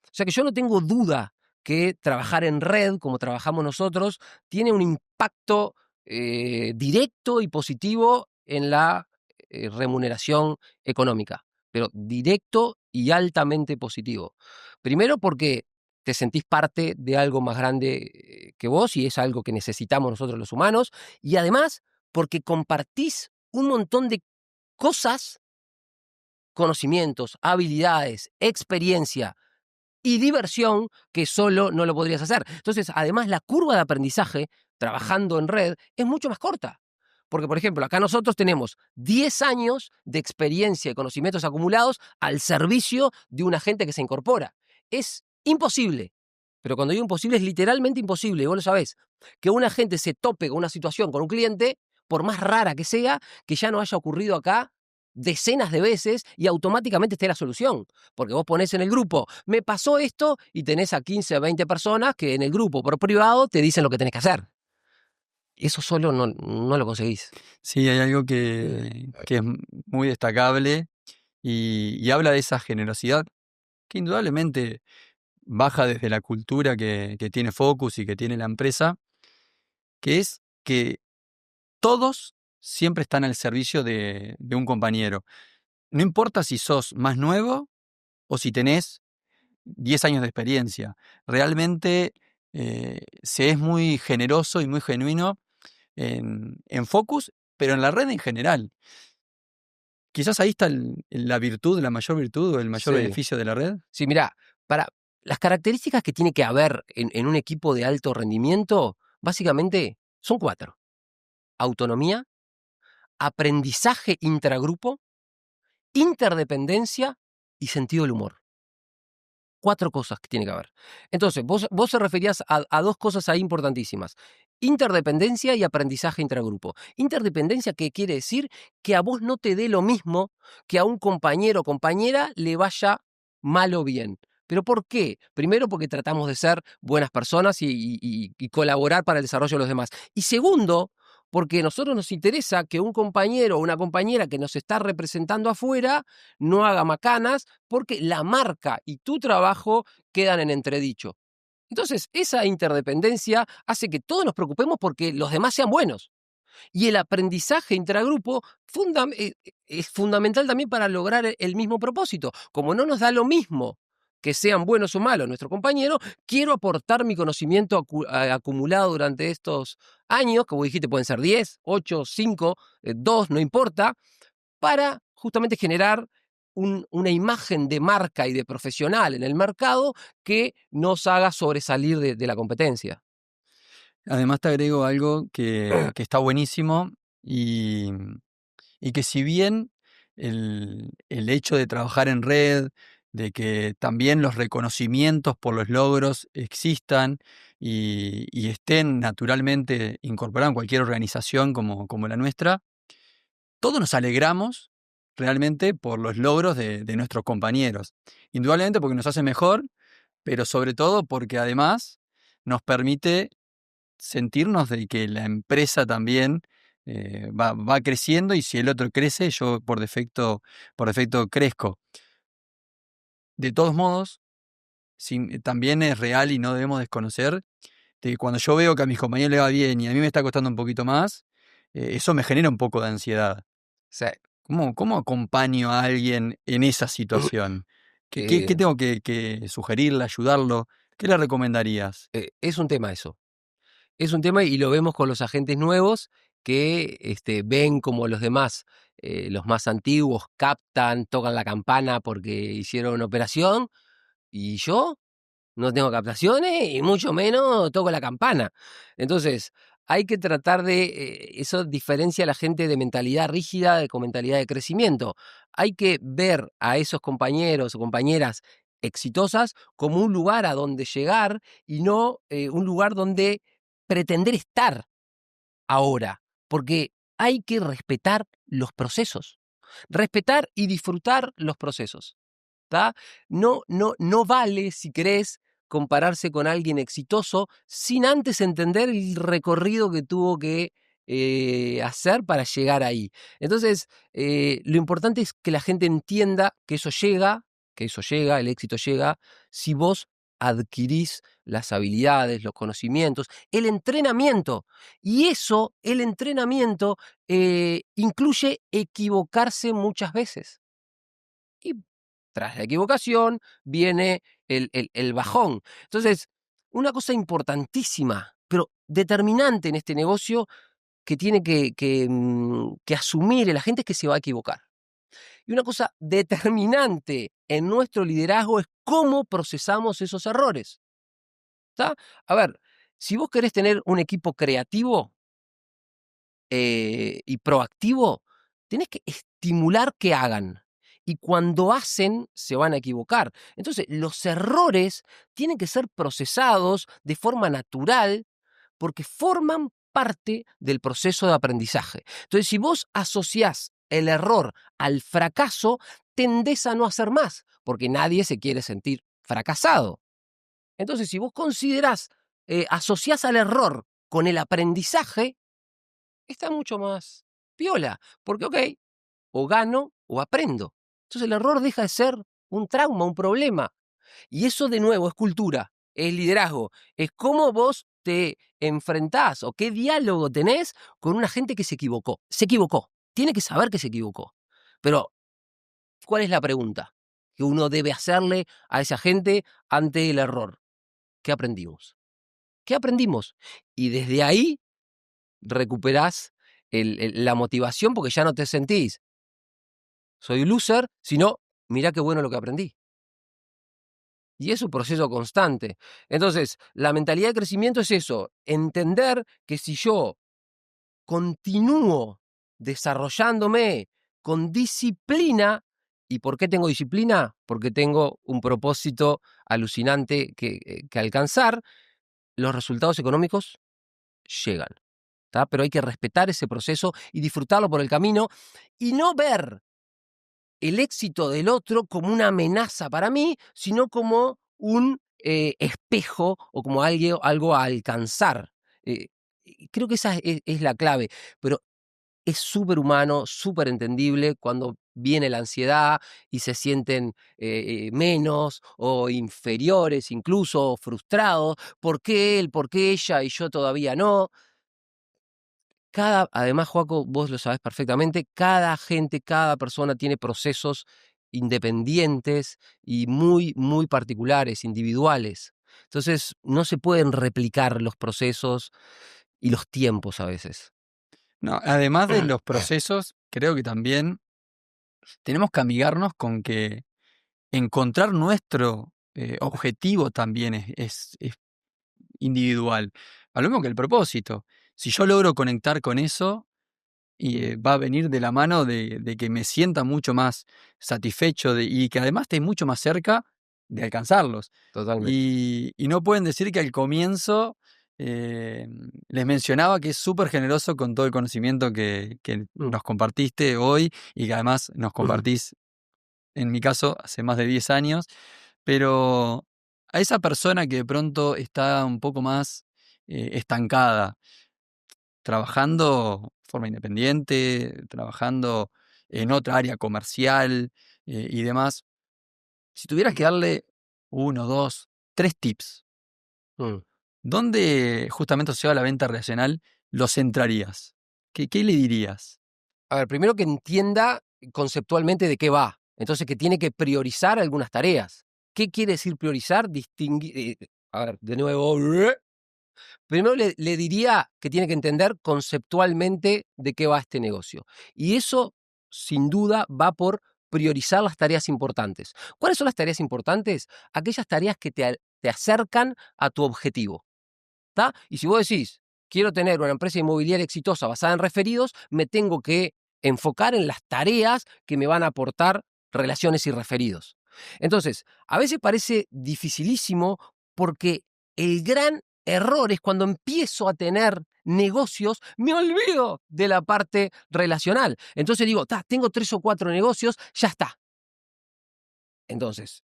O sea que yo no tengo duda que trabajar en red, como trabajamos nosotros, tiene un impacto directo y positivo en la remuneración económica, pero directo y altamente positivo. Primero porque te sentís parte de algo más grande que vos y es algo que necesitamos nosotros los humanos, y además porque compartís un montón de cosas, conocimientos, habilidades, experiencia y diversión que solo no lo podrías hacer. Entonces, además, la curva de aprendizaje trabajando en red es mucho más corta. Porque, por ejemplo, acá nosotros tenemos 10 años de experiencia y conocimientos acumulados al servicio de una gente que se incorpora. Es imposible. Pero cuando digo imposible, es literalmente imposible, y vos lo sabés, que una gente se tope con una situación con un cliente, por más rara que sea, que ya no haya ocurrido acá decenas de veces y automáticamente esté la solución. Porque vos ponés en el grupo, me pasó esto, y tenés a 15 o 20 personas que en el grupo por privado te dicen lo que tenés que hacer. Eso solo no lo conseguís. Sí, hay algo que es muy destacable y habla de esa generosidad que indudablemente baja desde la cultura que tiene Focus y que tiene la empresa, que es que todos siempre están al servicio de un compañero. No importa si sos más nuevo o si tenés 10 años de experiencia. Realmente se es muy generoso y muy genuino en Focus, pero en la red en general. Quizás ahí está la virtud, la mayor virtud o el mayor Sí. beneficio de la red. Sí, mirá, para las características que tiene que haber en un equipo de alto rendimiento, básicamente son 4. Autonomía, aprendizaje intragrupo, interdependencia y sentido del humor. 4 cosas que tiene que haber. Entonces, vos se referías a 2 cosas ahí importantísimas: interdependencia y aprendizaje intragrupo. Interdependencia, ¿qué quiere decir? Que a vos no te dé lo mismo que a un compañero o compañera le vaya mal o bien. ¿Pero por qué? Primero, porque tratamos de ser buenas personas y colaborar para el desarrollo de los demás. Y segundo, porque a nosotros nos interesa que un compañero o una compañera que nos está representando afuera no haga macanas, porque la marca y tu trabajo quedan en entredicho. Entonces, esa interdependencia hace que todos nos preocupemos porque los demás sean buenos. Y el aprendizaje intragrupo es fundamental también para lograr el mismo propósito. Como no nos da lo mismo que sean buenos o malos nuestros compañeros, quiero aportar mi conocimiento acumulado durante estos años, que vos dijiste pueden ser 10, 8, 5, 2, no importa, para justamente generar una imagen de marca y de profesional en el mercado que nos haga sobresalir de la competencia. Además te agrego algo que está buenísimo y que si bien el hecho de trabajar en red, de que también los reconocimientos por los logros existan y estén naturalmente incorporados en cualquier organización como la nuestra, todos nos alegramos realmente por los logros de nuestros compañeros. Indudablemente porque nos hace mejor, pero sobre todo porque además nos permite sentirnos de que la empresa también va creciendo, y si el otro crece, yo por defecto crezco. De todos modos, también es real y no debemos desconocer de que cuando yo veo que a mis compañeros le va bien y a mí me está costando un poquito más, eso me genera un poco de ansiedad. O sea, ¿Cómo acompaño a alguien en esa situación? ¿Qué tengo que sugerirle, ayudarlo? ¿Qué le recomendarías? es un tema eso. Es un tema, y lo vemos con los agentes nuevos que ven como los más antiguos, captan, tocan la campana porque hicieron una operación, y yo no tengo captaciones y mucho menos toco la campana. Entonces, hay que tratar eso diferencia a la gente de mentalidad rígida con mentalidad de crecimiento. Hay que ver a esos compañeros o compañeras exitosas como un lugar a donde llegar y no un lugar donde pretender estar ahora, porque hay que respetar los procesos, respetar y disfrutar los procesos. ¿Tá? No vale, si querés, compararse con alguien exitoso sin antes entender el recorrido que tuvo que hacer para llegar ahí. Entonces, lo importante es que la gente entienda que eso llega, el éxito llega, si vos adquirís las habilidades, los conocimientos, el entrenamiento. Y eso, el entrenamiento, incluye equivocarse muchas veces. Y tras la equivocación viene el bajón. Entonces, una cosa importantísima, pero determinante en este negocio que tiene que asumir la gente es que se va a equivocar. Y una cosa determinante en nuestro liderazgo es cómo procesamos esos errores. ¿Está? A ver, si vos querés tener un equipo creativo y proactivo, tenés que estimular que hagan. Y cuando hacen, se van a equivocar. Entonces, los errores tienen que ser procesados de forma natural porque forman parte del proceso de aprendizaje. Entonces, si vos asociás el error al fracaso, tendés a no hacer más, porque nadie se quiere sentir fracasado. Entonces, si vos considerás, asociás al error con el aprendizaje, está mucho más piola, porque, ok, o gano o aprendo. Entonces el error deja de ser un trauma, un problema. Y eso de nuevo es cultura, es liderazgo, es cómo vos te enfrentás o qué diálogo tenés con una gente que se equivocó. Se equivocó, tiene que saber que se equivocó. Pero, ¿cuál es la pregunta que uno debe hacerle a esa gente ante el error? ¿Qué aprendimos? ¿Qué aprendimos? Y desde ahí recuperás la motivación porque ya no te sentís soy un loser, sino mirá qué bueno lo que aprendí. Y es un proceso constante. Entonces, la mentalidad de crecimiento es eso, entender que si yo continúo desarrollándome con disciplina, ¿y por qué tengo disciplina? Porque tengo un propósito alucinante que alcanzar, los resultados económicos llegan. ¿Tá? Pero hay que respetar ese proceso y disfrutarlo por el camino y no ver el éxito del otro como una amenaza para mí, sino como un espejo o como algo a alcanzar. Creo que esa es la clave, pero es súper humano, súper entendible cuando viene la ansiedad y se sienten menos o inferiores, incluso frustrados. ¿Por qué él? ¿Por qué ella? Y yo todavía no. Además, Joaco, vos lo sabés perfectamente, cada gente, cada persona tiene procesos independientes y muy, muy particulares, individuales. Entonces, no se pueden replicar los procesos y los tiempos a veces. No, además de los procesos, creo que también tenemos que amigarnos con que encontrar nuestro objetivo también es individual. A lo mismo que el propósito. Si yo logro conectar con eso, y va a venir de la mano de que me sienta mucho más satisfecho y que además esté mucho más cerca de alcanzarlos. Totalmente. Y no pueden decir que al comienzo les mencionaba que es súper generoso con todo el conocimiento que Mm. nos compartiste hoy y que además nos compartís, en mi caso, hace más de 10 años. Pero a esa persona que de pronto está un poco más estancada, trabajando de forma independiente, trabajando en otra área comercial y demás, si tuvieras que darle uno, dos, tres tips, Mm. ¿dónde justamente asociado a la venta relacional los centrarías? ¿Qué le dirías? A ver, primero que entienda conceptualmente de qué va. Entonces, que tiene que priorizar algunas tareas. ¿Qué quiere decir priorizar? Distinguir. A ver, de nuevo. Primero le diría que tiene que entender conceptualmente de qué va este negocio. Y eso, sin duda, va por priorizar las tareas importantes. ¿Cuáles son las tareas importantes? Aquellas tareas que te acercan a tu objetivo. ¿Tá? Y si vos decís, quiero tener una empresa inmobiliaria exitosa basada en referidos, me tengo que enfocar en las tareas que me van a aportar relaciones y referidos. Entonces, a veces parece dificilísimo porque el gran error es cuando empiezo a tener negocios, me olvido de la parte relacional. Entonces digo, tengo 3 o 4 negocios, ya está. Entonces,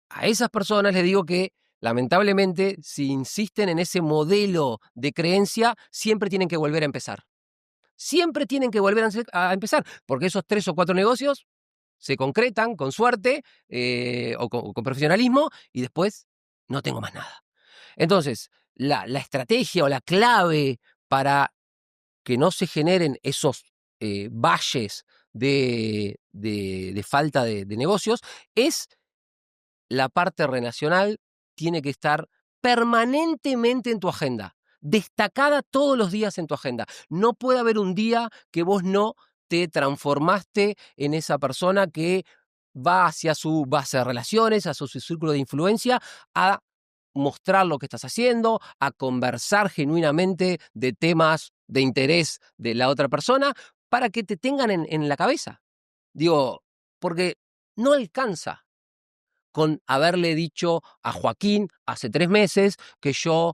a esas personas les digo que, lamentablemente, si insisten en ese modelo de creencia, siempre tienen que volver a empezar. Siempre tienen que volver a empezar, porque esos 3 o 4 negocios se concretan con suerte o con profesionalismo y después no tengo más nada. Entonces, la estrategia o la clave para que no se generen esos valles de falta de negocios es la parte relacional, tiene que estar permanentemente en tu agenda, destacada todos los días en tu agenda. No puede haber un día que vos no te transformaste en esa persona que va hacia su base de relaciones, hacia su círculo de influencia, a mostrar lo que estás haciendo, a conversar genuinamente de temas de interés de la otra persona, para que te tengan en la cabeza. Digo, porque no alcanza con haberle dicho a Joaquín hace 3 meses que yo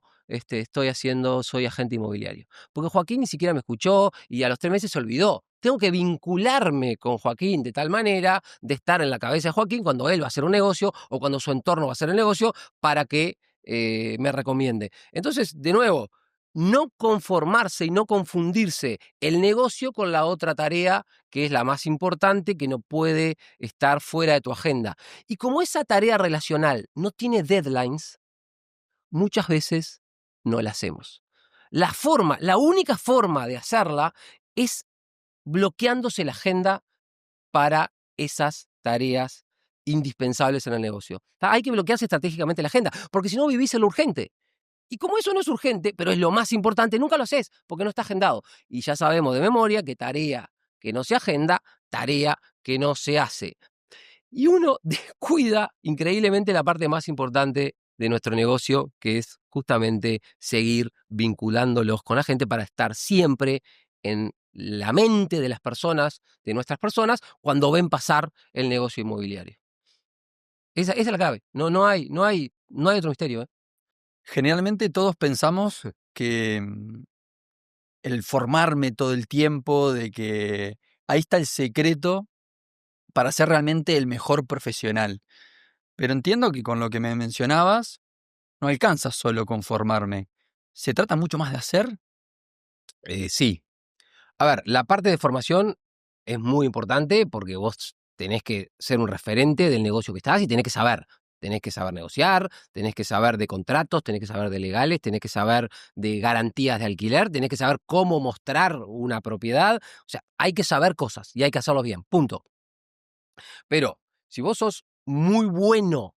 soy agente inmobiliario. Porque Joaquín ni siquiera me escuchó y a los 3 meses se olvidó. Tengo que vincularme con Joaquín de tal manera de estar en la cabeza de Joaquín cuando él va a hacer un negocio o cuando su entorno va a hacer el negocio para que me recomiende. Entonces, de nuevo, no conformarse y no confundirse el negocio con la otra tarea que es la más importante, que no puede estar fuera de tu agenda. Y como esa tarea relacional no tiene deadlines, muchas veces no la hacemos. La única forma de hacerla es bloqueándose la agenda para esas tareas indispensables en el negocio. Hay que bloquearse estratégicamente la agenda, porque si no vivís en lo urgente. Y como eso no es urgente, pero es lo más importante, nunca lo haces, porque no está agendado. Y ya sabemos de memoria que tarea que no se agenda, tarea que no se hace. Y uno descuida increíblemente la parte más importante de nuestro negocio, que es justamente seguir vinculándolos con la gente para estar siempre en la mente de las personas, de nuestras personas, cuando ven pasar el negocio inmobiliario. Esa es la clave. No hay otro misterio, ¿eh? Generalmente todos pensamos que el formarme todo el tiempo, de que ahí está el secreto para ser realmente el mejor profesional. Pero entiendo que con lo que me mencionabas, no alcanza solo con formarme. ¿Se trata mucho más de hacer? Sí. A ver, la parte de formación es muy importante porque vos tenés que ser un referente del negocio que estás y tenés que saber. Tenés que saber negociar, tenés que saber de contratos, tenés que saber de legales, tenés que saber de garantías de alquiler, tenés que saber cómo mostrar una propiedad. O sea, hay que saber cosas y hay que hacerlo bien, punto. Pero si vos sos muy bueno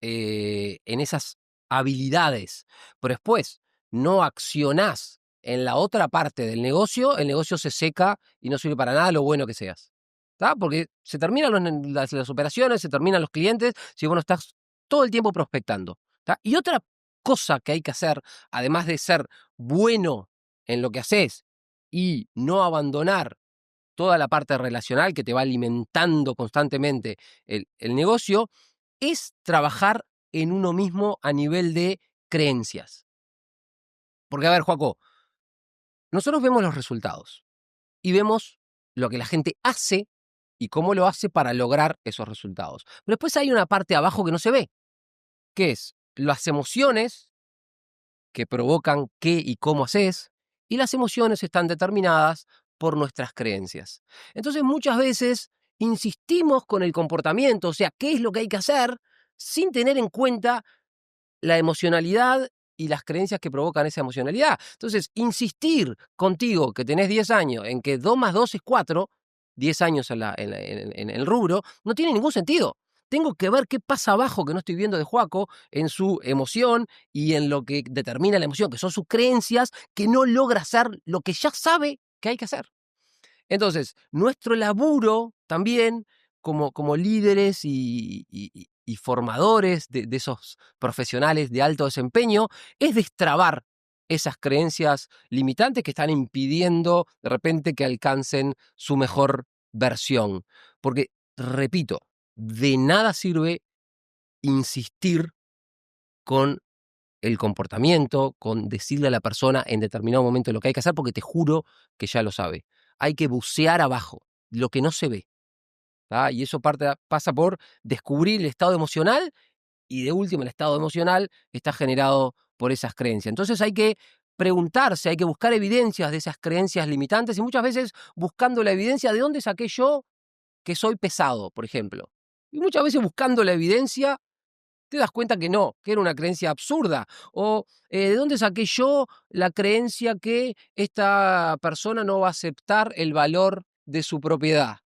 en esas habilidades, pero después no accionás en la otra parte del negocio, el negocio se seca y no sirve para nada lo bueno que seas. ¿Tá? Porque se terminan las operaciones, se terminan los clientes, si vos no estás todo el tiempo prospectando. ¿Tá? Y otra cosa que hay que hacer, además de ser bueno en lo que haces y no abandonar toda la parte relacional que te va alimentando constantemente el negocio, es trabajar en uno mismo a nivel de creencias. Porque, a ver, Joaco, nosotros vemos los resultados y vemos lo que la gente hace y cómo lo hace para lograr esos resultados. Pero después hay una parte abajo que no se ve, que es las emociones que provocan qué y cómo haces, y las emociones están determinadas por nuestras creencias. Entonces, muchas veces insistimos con el comportamiento, o sea, qué es lo que hay que hacer, sin tener en cuenta la emocionalidad y las creencias que provocan esa emocionalidad. Entonces, insistir contigo que tenés 10 años en que 2 más 2 es 4, 10 años en el rubro, no tiene ningún sentido. Tengo que ver qué pasa abajo que no estoy viendo de Joaco en su emoción y en lo que determina la emoción, que son sus creencias, que no logra hacer lo que ya sabe que hay que hacer. Entonces, nuestro laburo también como líderes y formadores de esos profesionales de alto desempeño es destrabar esas creencias limitantes que están impidiendo de repente que alcancen su mejor versión. Porque, repito, de nada sirve insistir con el comportamiento, con decirle a la persona en determinado momento lo que hay que hacer, porque te juro que ya lo sabe. Hay que bucear abajo, lo que no se ve. ¿Tá? Y eso pasa por descubrir el estado emocional, y de último el estado emocional está generado por esas creencias. Entonces hay que preguntarse, hay que buscar evidencias de esas creencias limitantes, y muchas veces buscando la evidencia de dónde saqué yo que soy pesado, por ejemplo. Y muchas veces buscando la evidencia te das cuenta que no, que era una creencia absurda. O ¿de dónde saqué yo la creencia que esta persona no va a aceptar el valor de su propiedad?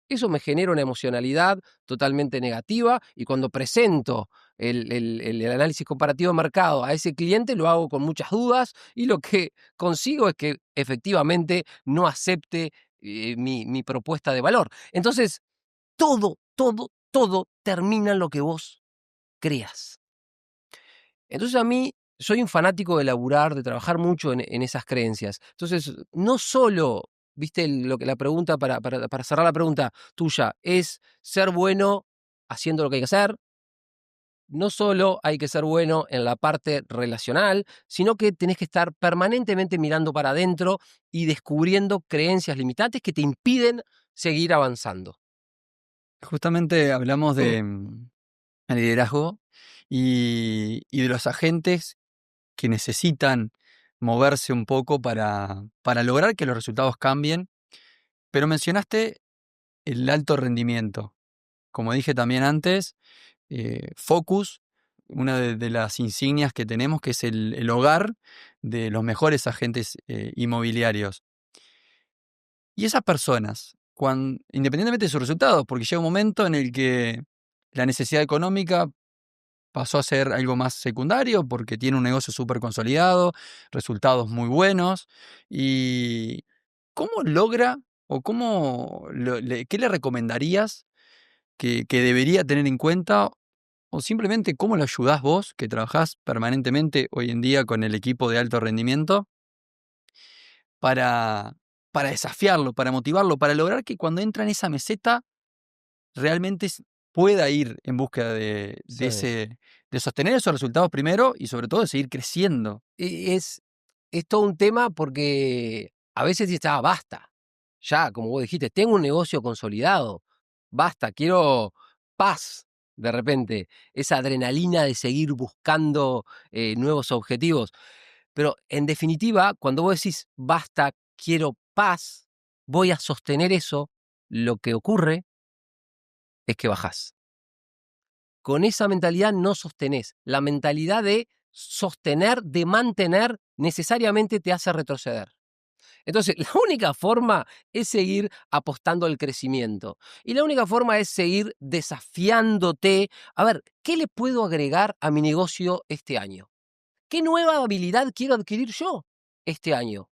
Eso me genera una emocionalidad totalmente negativa, y cuando presento el análisis comparativo de mercado a ese cliente, lo hago con muchas dudas, y lo que consigo es que efectivamente no acepte mi propuesta de valor. Entonces, todo termina en lo que vos creas. Entonces a mí soy un fanático de laburar, de trabajar mucho en esas creencias. Entonces, no solo, viste, lo que la pregunta, para cerrar la pregunta tuya, es ser bueno haciendo lo que hay que hacer. No solo hay que ser bueno en la parte relacional, sino que tenés que estar permanentemente mirando para adentro y descubriendo creencias limitantes que te impiden seguir avanzando. Justamente hablamos de liderazgo y de los agentes que necesitan moverse un poco para lograr que los resultados cambien, pero mencionaste el alto rendimiento. Como dije también antes, Focus, una de las insignias que tenemos, que es el hogar de los mejores agentes inmobiliarios. Y esas personas, independientemente de sus resultados, porque llega un momento en el que la necesidad económica pasó a ser algo más secundario porque tiene un negocio súper consolidado, resultados muy buenos. ¿Y cómo logra o qué le recomendarías que debería tener en cuenta, o simplemente cómo lo ayudás vos, que trabajás permanentemente hoy en día con el equipo de alto rendimiento, para, para desafiarlo, para motivarlo, para lograr que cuando entra en esa meseta realmente pueda ir en búsqueda Sí. de sostener esos resultados primero y sobre todo de seguir creciendo? Es todo un tema, porque a veces dices: "Ah, basta, ya", como vos dijiste, tengo un negocio consolidado, basta, quiero paz, de repente, esa adrenalina de seguir buscando nuevos objetivos. Pero en definitiva, cuando vos decís: "Basta, quiero paz, voy a sostener eso", lo que ocurre es que bajás. Con esa mentalidad no sostenés. La mentalidad de sostener, de mantener, necesariamente te hace retroceder. Entonces, la única forma es seguir apostando al crecimiento. Y la única forma es seguir desafiándote. A ver, ¿qué le puedo agregar a mi negocio este año? ¿Qué nueva habilidad quiero adquirir yo este año?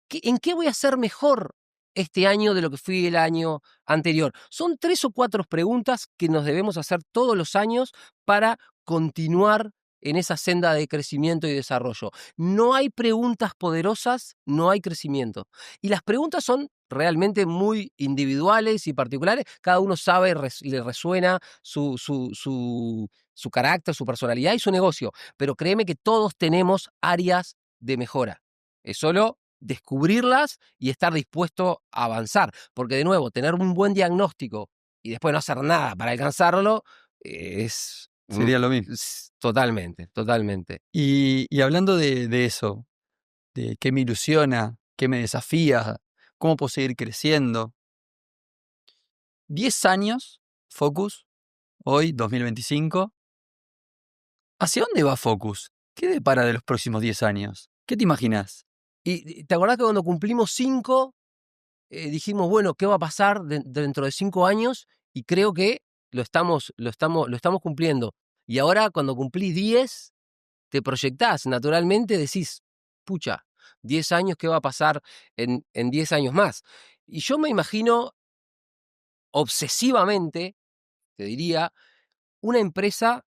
¿En qué voy a ser mejor este año de lo que fui el año anterior? Son 3 o 4 preguntas que nos debemos hacer todos los años para continuar en esa senda de crecimiento y desarrollo. No hay preguntas poderosas, no hay crecimiento. Y las preguntas son realmente muy individuales y particulares. Cada uno sabe, le resuena su carácter, su personalidad y su negocio. Pero créeme que todos tenemos áreas de mejora. Es solo descubrirlas y estar dispuesto a avanzar. Porque, de nuevo, tener un buen diagnóstico y después no hacer nada para alcanzarlo es Sería lo mismo. totalmente, totalmente. Y hablando de eso, de qué me ilusiona, qué me desafía, cómo puedo seguir creciendo. 10 años, Focus, hoy, 2025. ¿Hacia dónde va Focus? ¿Qué depara de los próximos 10 años? ¿Qué te imaginas? Y te acordás que cuando cumplimos 5, dijimos, bueno, ¿qué va a pasar dentro de 5 años? Y creo que lo estamos cumpliendo. Y ahora, cuando cumplís 10, te proyectás, naturalmente decís: "Pucha, 10 años, ¿qué va a pasar en 10 años más?". Y yo me imagino obsesivamente, te diría, una empresa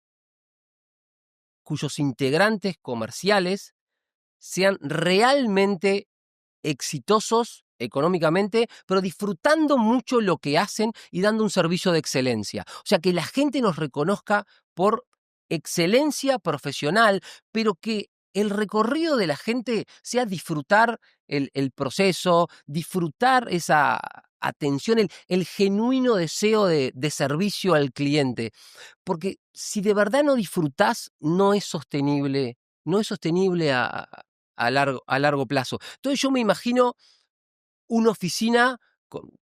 cuyos integrantes comerciales sean realmente exitosos económicamente, pero disfrutando mucho lo que hacen y dando un servicio de excelencia. O sea, que la gente nos reconozca por excelencia profesional, pero que el recorrido de la gente sea disfrutar el proceso, disfrutar esa atención, el genuino deseo de servicio al cliente. Porque si de verdad no disfrutás, no es sostenible a largo plazo. Entonces yo me imagino una oficina,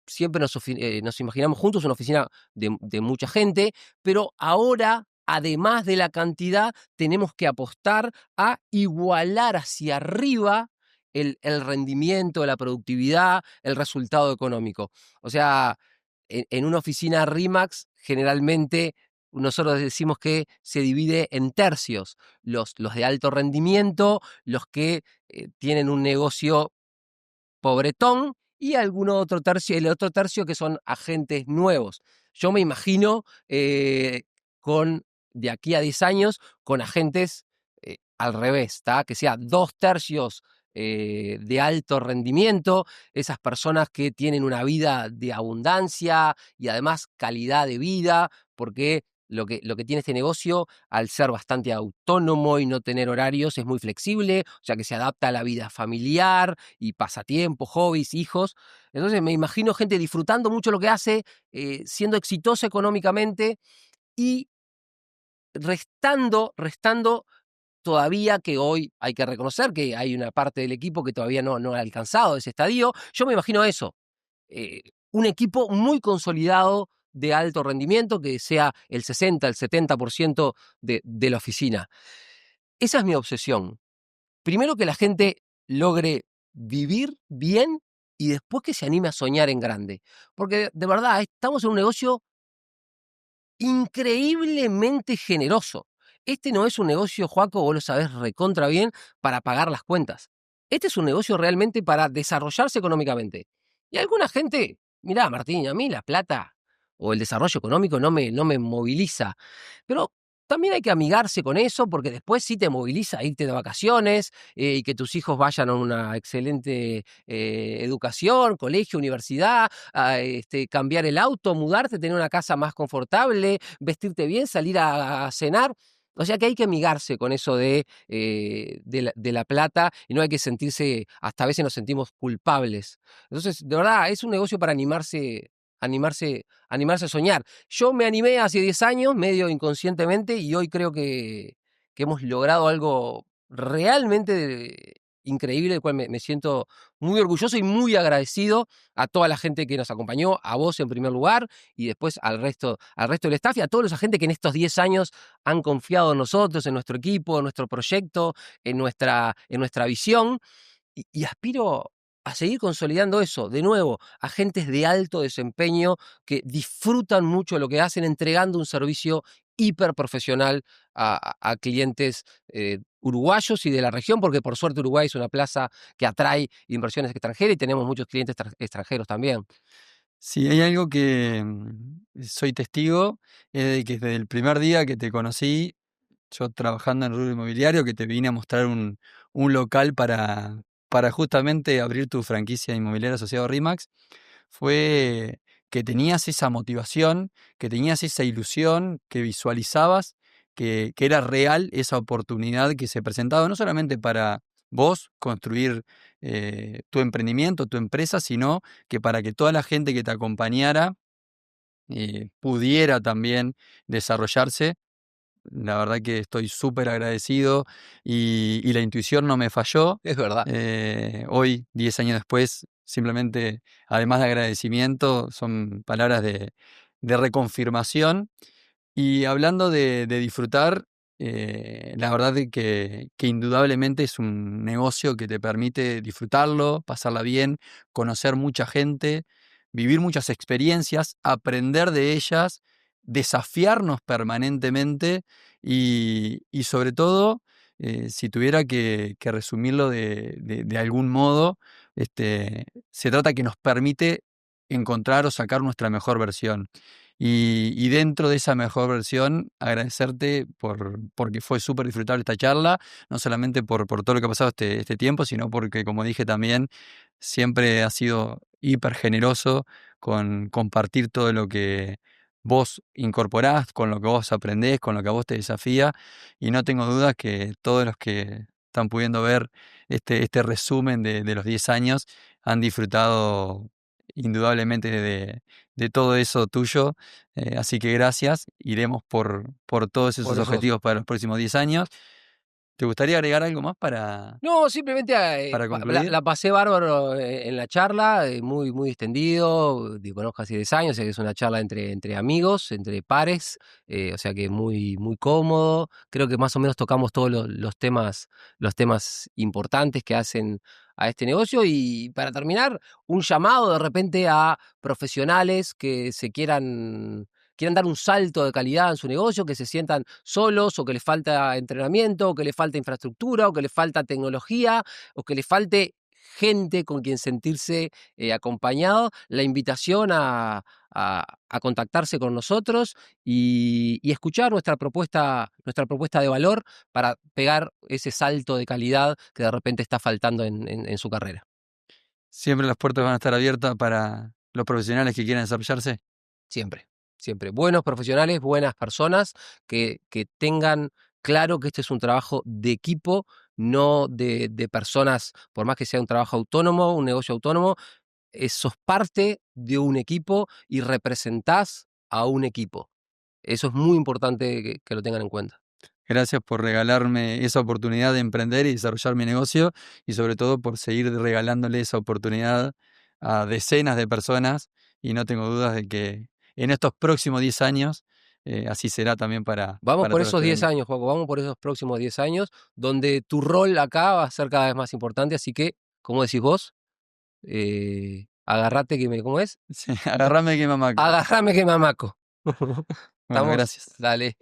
siempre nos imaginamos juntos una oficina de mucha gente, pero ahora, además de la cantidad, tenemos que apostar a igualar hacia arriba el rendimiento, la productividad, el resultado económico. O sea, en una oficina RIMAX, generalmente nosotros decimos que se divide en tercios, los de alto rendimiento, los que tienen un negocio pobretón y algún otro tercio, el otro tercio que son agentes nuevos. Yo me imagino de aquí a 10 años, con agentes al revés, que sea 2 tercios de alto rendimiento, esas personas que tienen una vida de abundancia y además calidad de vida, porque lo que tiene este negocio, al ser bastante autónomo y no tener horarios, es muy flexible, o sea que se adapta a la vida familiar y pasatiempos, hobbies, hijos. Entonces me imagino gente disfrutando mucho lo que hace, siendo exitosa económicamente y restando todavía, que hoy hay que reconocer que hay una parte del equipo que todavía no ha alcanzado ese estadio. Yo me imagino eso, un equipo muy consolidado de alto rendimiento, que sea el 60, el 70% de la oficina. Esa es mi obsesión. Primero que la gente logre vivir bien y después que se anime a soñar en grande. Porque de verdad, estamos en un negocio increíblemente generoso. Este no es un negocio, Joaco, vos lo sabés recontra bien, para pagar las cuentas. Este es un negocio realmente para desarrollarse económicamente. Y alguna gente, mirá, Martín, a mí la plata o el desarrollo económico no me moviliza. Pero también hay que amigarse con eso, porque después sí te moviliza irte de vacaciones y que tus hijos vayan a una excelente educación, colegio, universidad, cambiar el auto, mudarte, tener una casa más confortable, vestirte bien, salir a cenar. O sea que hay que amigarse con eso de la plata y no hay que sentirse, hasta a veces nos sentimos culpables. Entonces, de verdad, es un negocio para animarse a soñar. Yo me animé hace 10 años, medio inconscientemente, y hoy creo que hemos logrado algo realmente increíble, del cual me siento muy orgulloso y muy agradecido a toda la gente que nos acompañó, a vos en primer lugar, y después al resto del staff y a todos los agentes que en estos 10 años han confiado en nosotros, en nuestro equipo, en nuestro proyecto, en nuestra visión. Y aspiro a seguir consolidando eso. De nuevo, agentes de alto desempeño que disfrutan mucho lo que hacen, entregando un servicio hiper profesional a clientes uruguayos y de la región, porque por suerte Uruguay es una plaza que atrae inversiones extranjeras y tenemos muchos clientes extranjeros también. Si hay algo que soy testigo, es de que desde el primer día que te conocí, yo trabajando en el rubro inmobiliario, que te vine a mostrar un local para justamente abrir tu franquicia inmobiliaria asociado a RIMAX, fue que tenías esa motivación, que tenías esa ilusión, que visualizabas que era real esa oportunidad que se presentaba, no solamente para vos construir tu emprendimiento, tu empresa, sino que para que toda la gente que te acompañara pudiera también desarrollarse. La verdad que estoy súper agradecido y la intuición no me falló. Es verdad. Hoy, 10 años después, simplemente, además de agradecimiento, son palabras de reconfirmación. Y hablando de disfrutar, la verdad es que indudablemente es un negocio que te permite disfrutarlo, pasarla bien, conocer mucha gente, vivir muchas experiencias, aprender de ellas, desafiarnos permanentemente y sobre todo, si tuviera que resumirlo de algún modo, se trata que nos permite encontrar o sacar nuestra mejor versión. Y dentro de esa mejor versión, agradecerte porque fue súper disfrutable esta charla, no solamente por todo lo que ha pasado este tiempo, sino porque, como dije también, siempre has sido hiper generoso con compartir todo lo que vos incorporás, con lo que vos aprendés, con lo que a vos te desafía, y no tengo dudas que todos los que están pudiendo ver este resumen de los 10 años han disfrutado indudablemente de todo eso tuyo. Así que gracias, iremos por todos esos Por eso. objetivos para los próximos 10 años. ¿Te gustaría agregar algo más No, simplemente para la, concluir? la pasé bárbaro en la charla, muy, muy extendido, te conozco hace 10 años, o sea que es una charla entre amigos, entre pares, o sea que muy, muy cómodo. Creo que más o menos tocamos todos los temas importantes que hacen a este negocio. Y para terminar, un llamado de repente a profesionales que quieran dar un salto de calidad en su negocio, que se sientan solos o que les falta entrenamiento, o que les falta infraestructura, o que les falta tecnología, o que les falte gente con quien sentirse acompañado, la invitación a contactarse con nosotros y escuchar nuestra propuesta de valor para pegar ese salto de calidad que de repente está faltando en su carrera. Siempre las puertas van a estar abiertas para los profesionales que quieran desarrollarse. Siempre, siempre. Buenos profesionales, buenas personas que tengan claro que este es un trabajo de equipo, no de personas, por más que sea un trabajo autónomo, un negocio autónomo, sos parte de un equipo y representás a un equipo. Eso es muy importante que lo tengan en cuenta. Gracias por regalarme esa oportunidad de emprender y desarrollar mi negocio y sobre todo por seguir regalándole esa oportunidad a decenas de personas y no tengo dudas de que en estos próximos 10 años así será también Vamos para por todos los esos que 10 vengan. años, Juaco, vamos por esos próximos 10 años, donde tu rol acá va a ser cada vez más importante, así que, como decís vos, agarrate que ¿cómo es? Sí, agárrame que mamaco. Agarrame que me amaco. Bueno, ¿Estamos? gracias. Dale.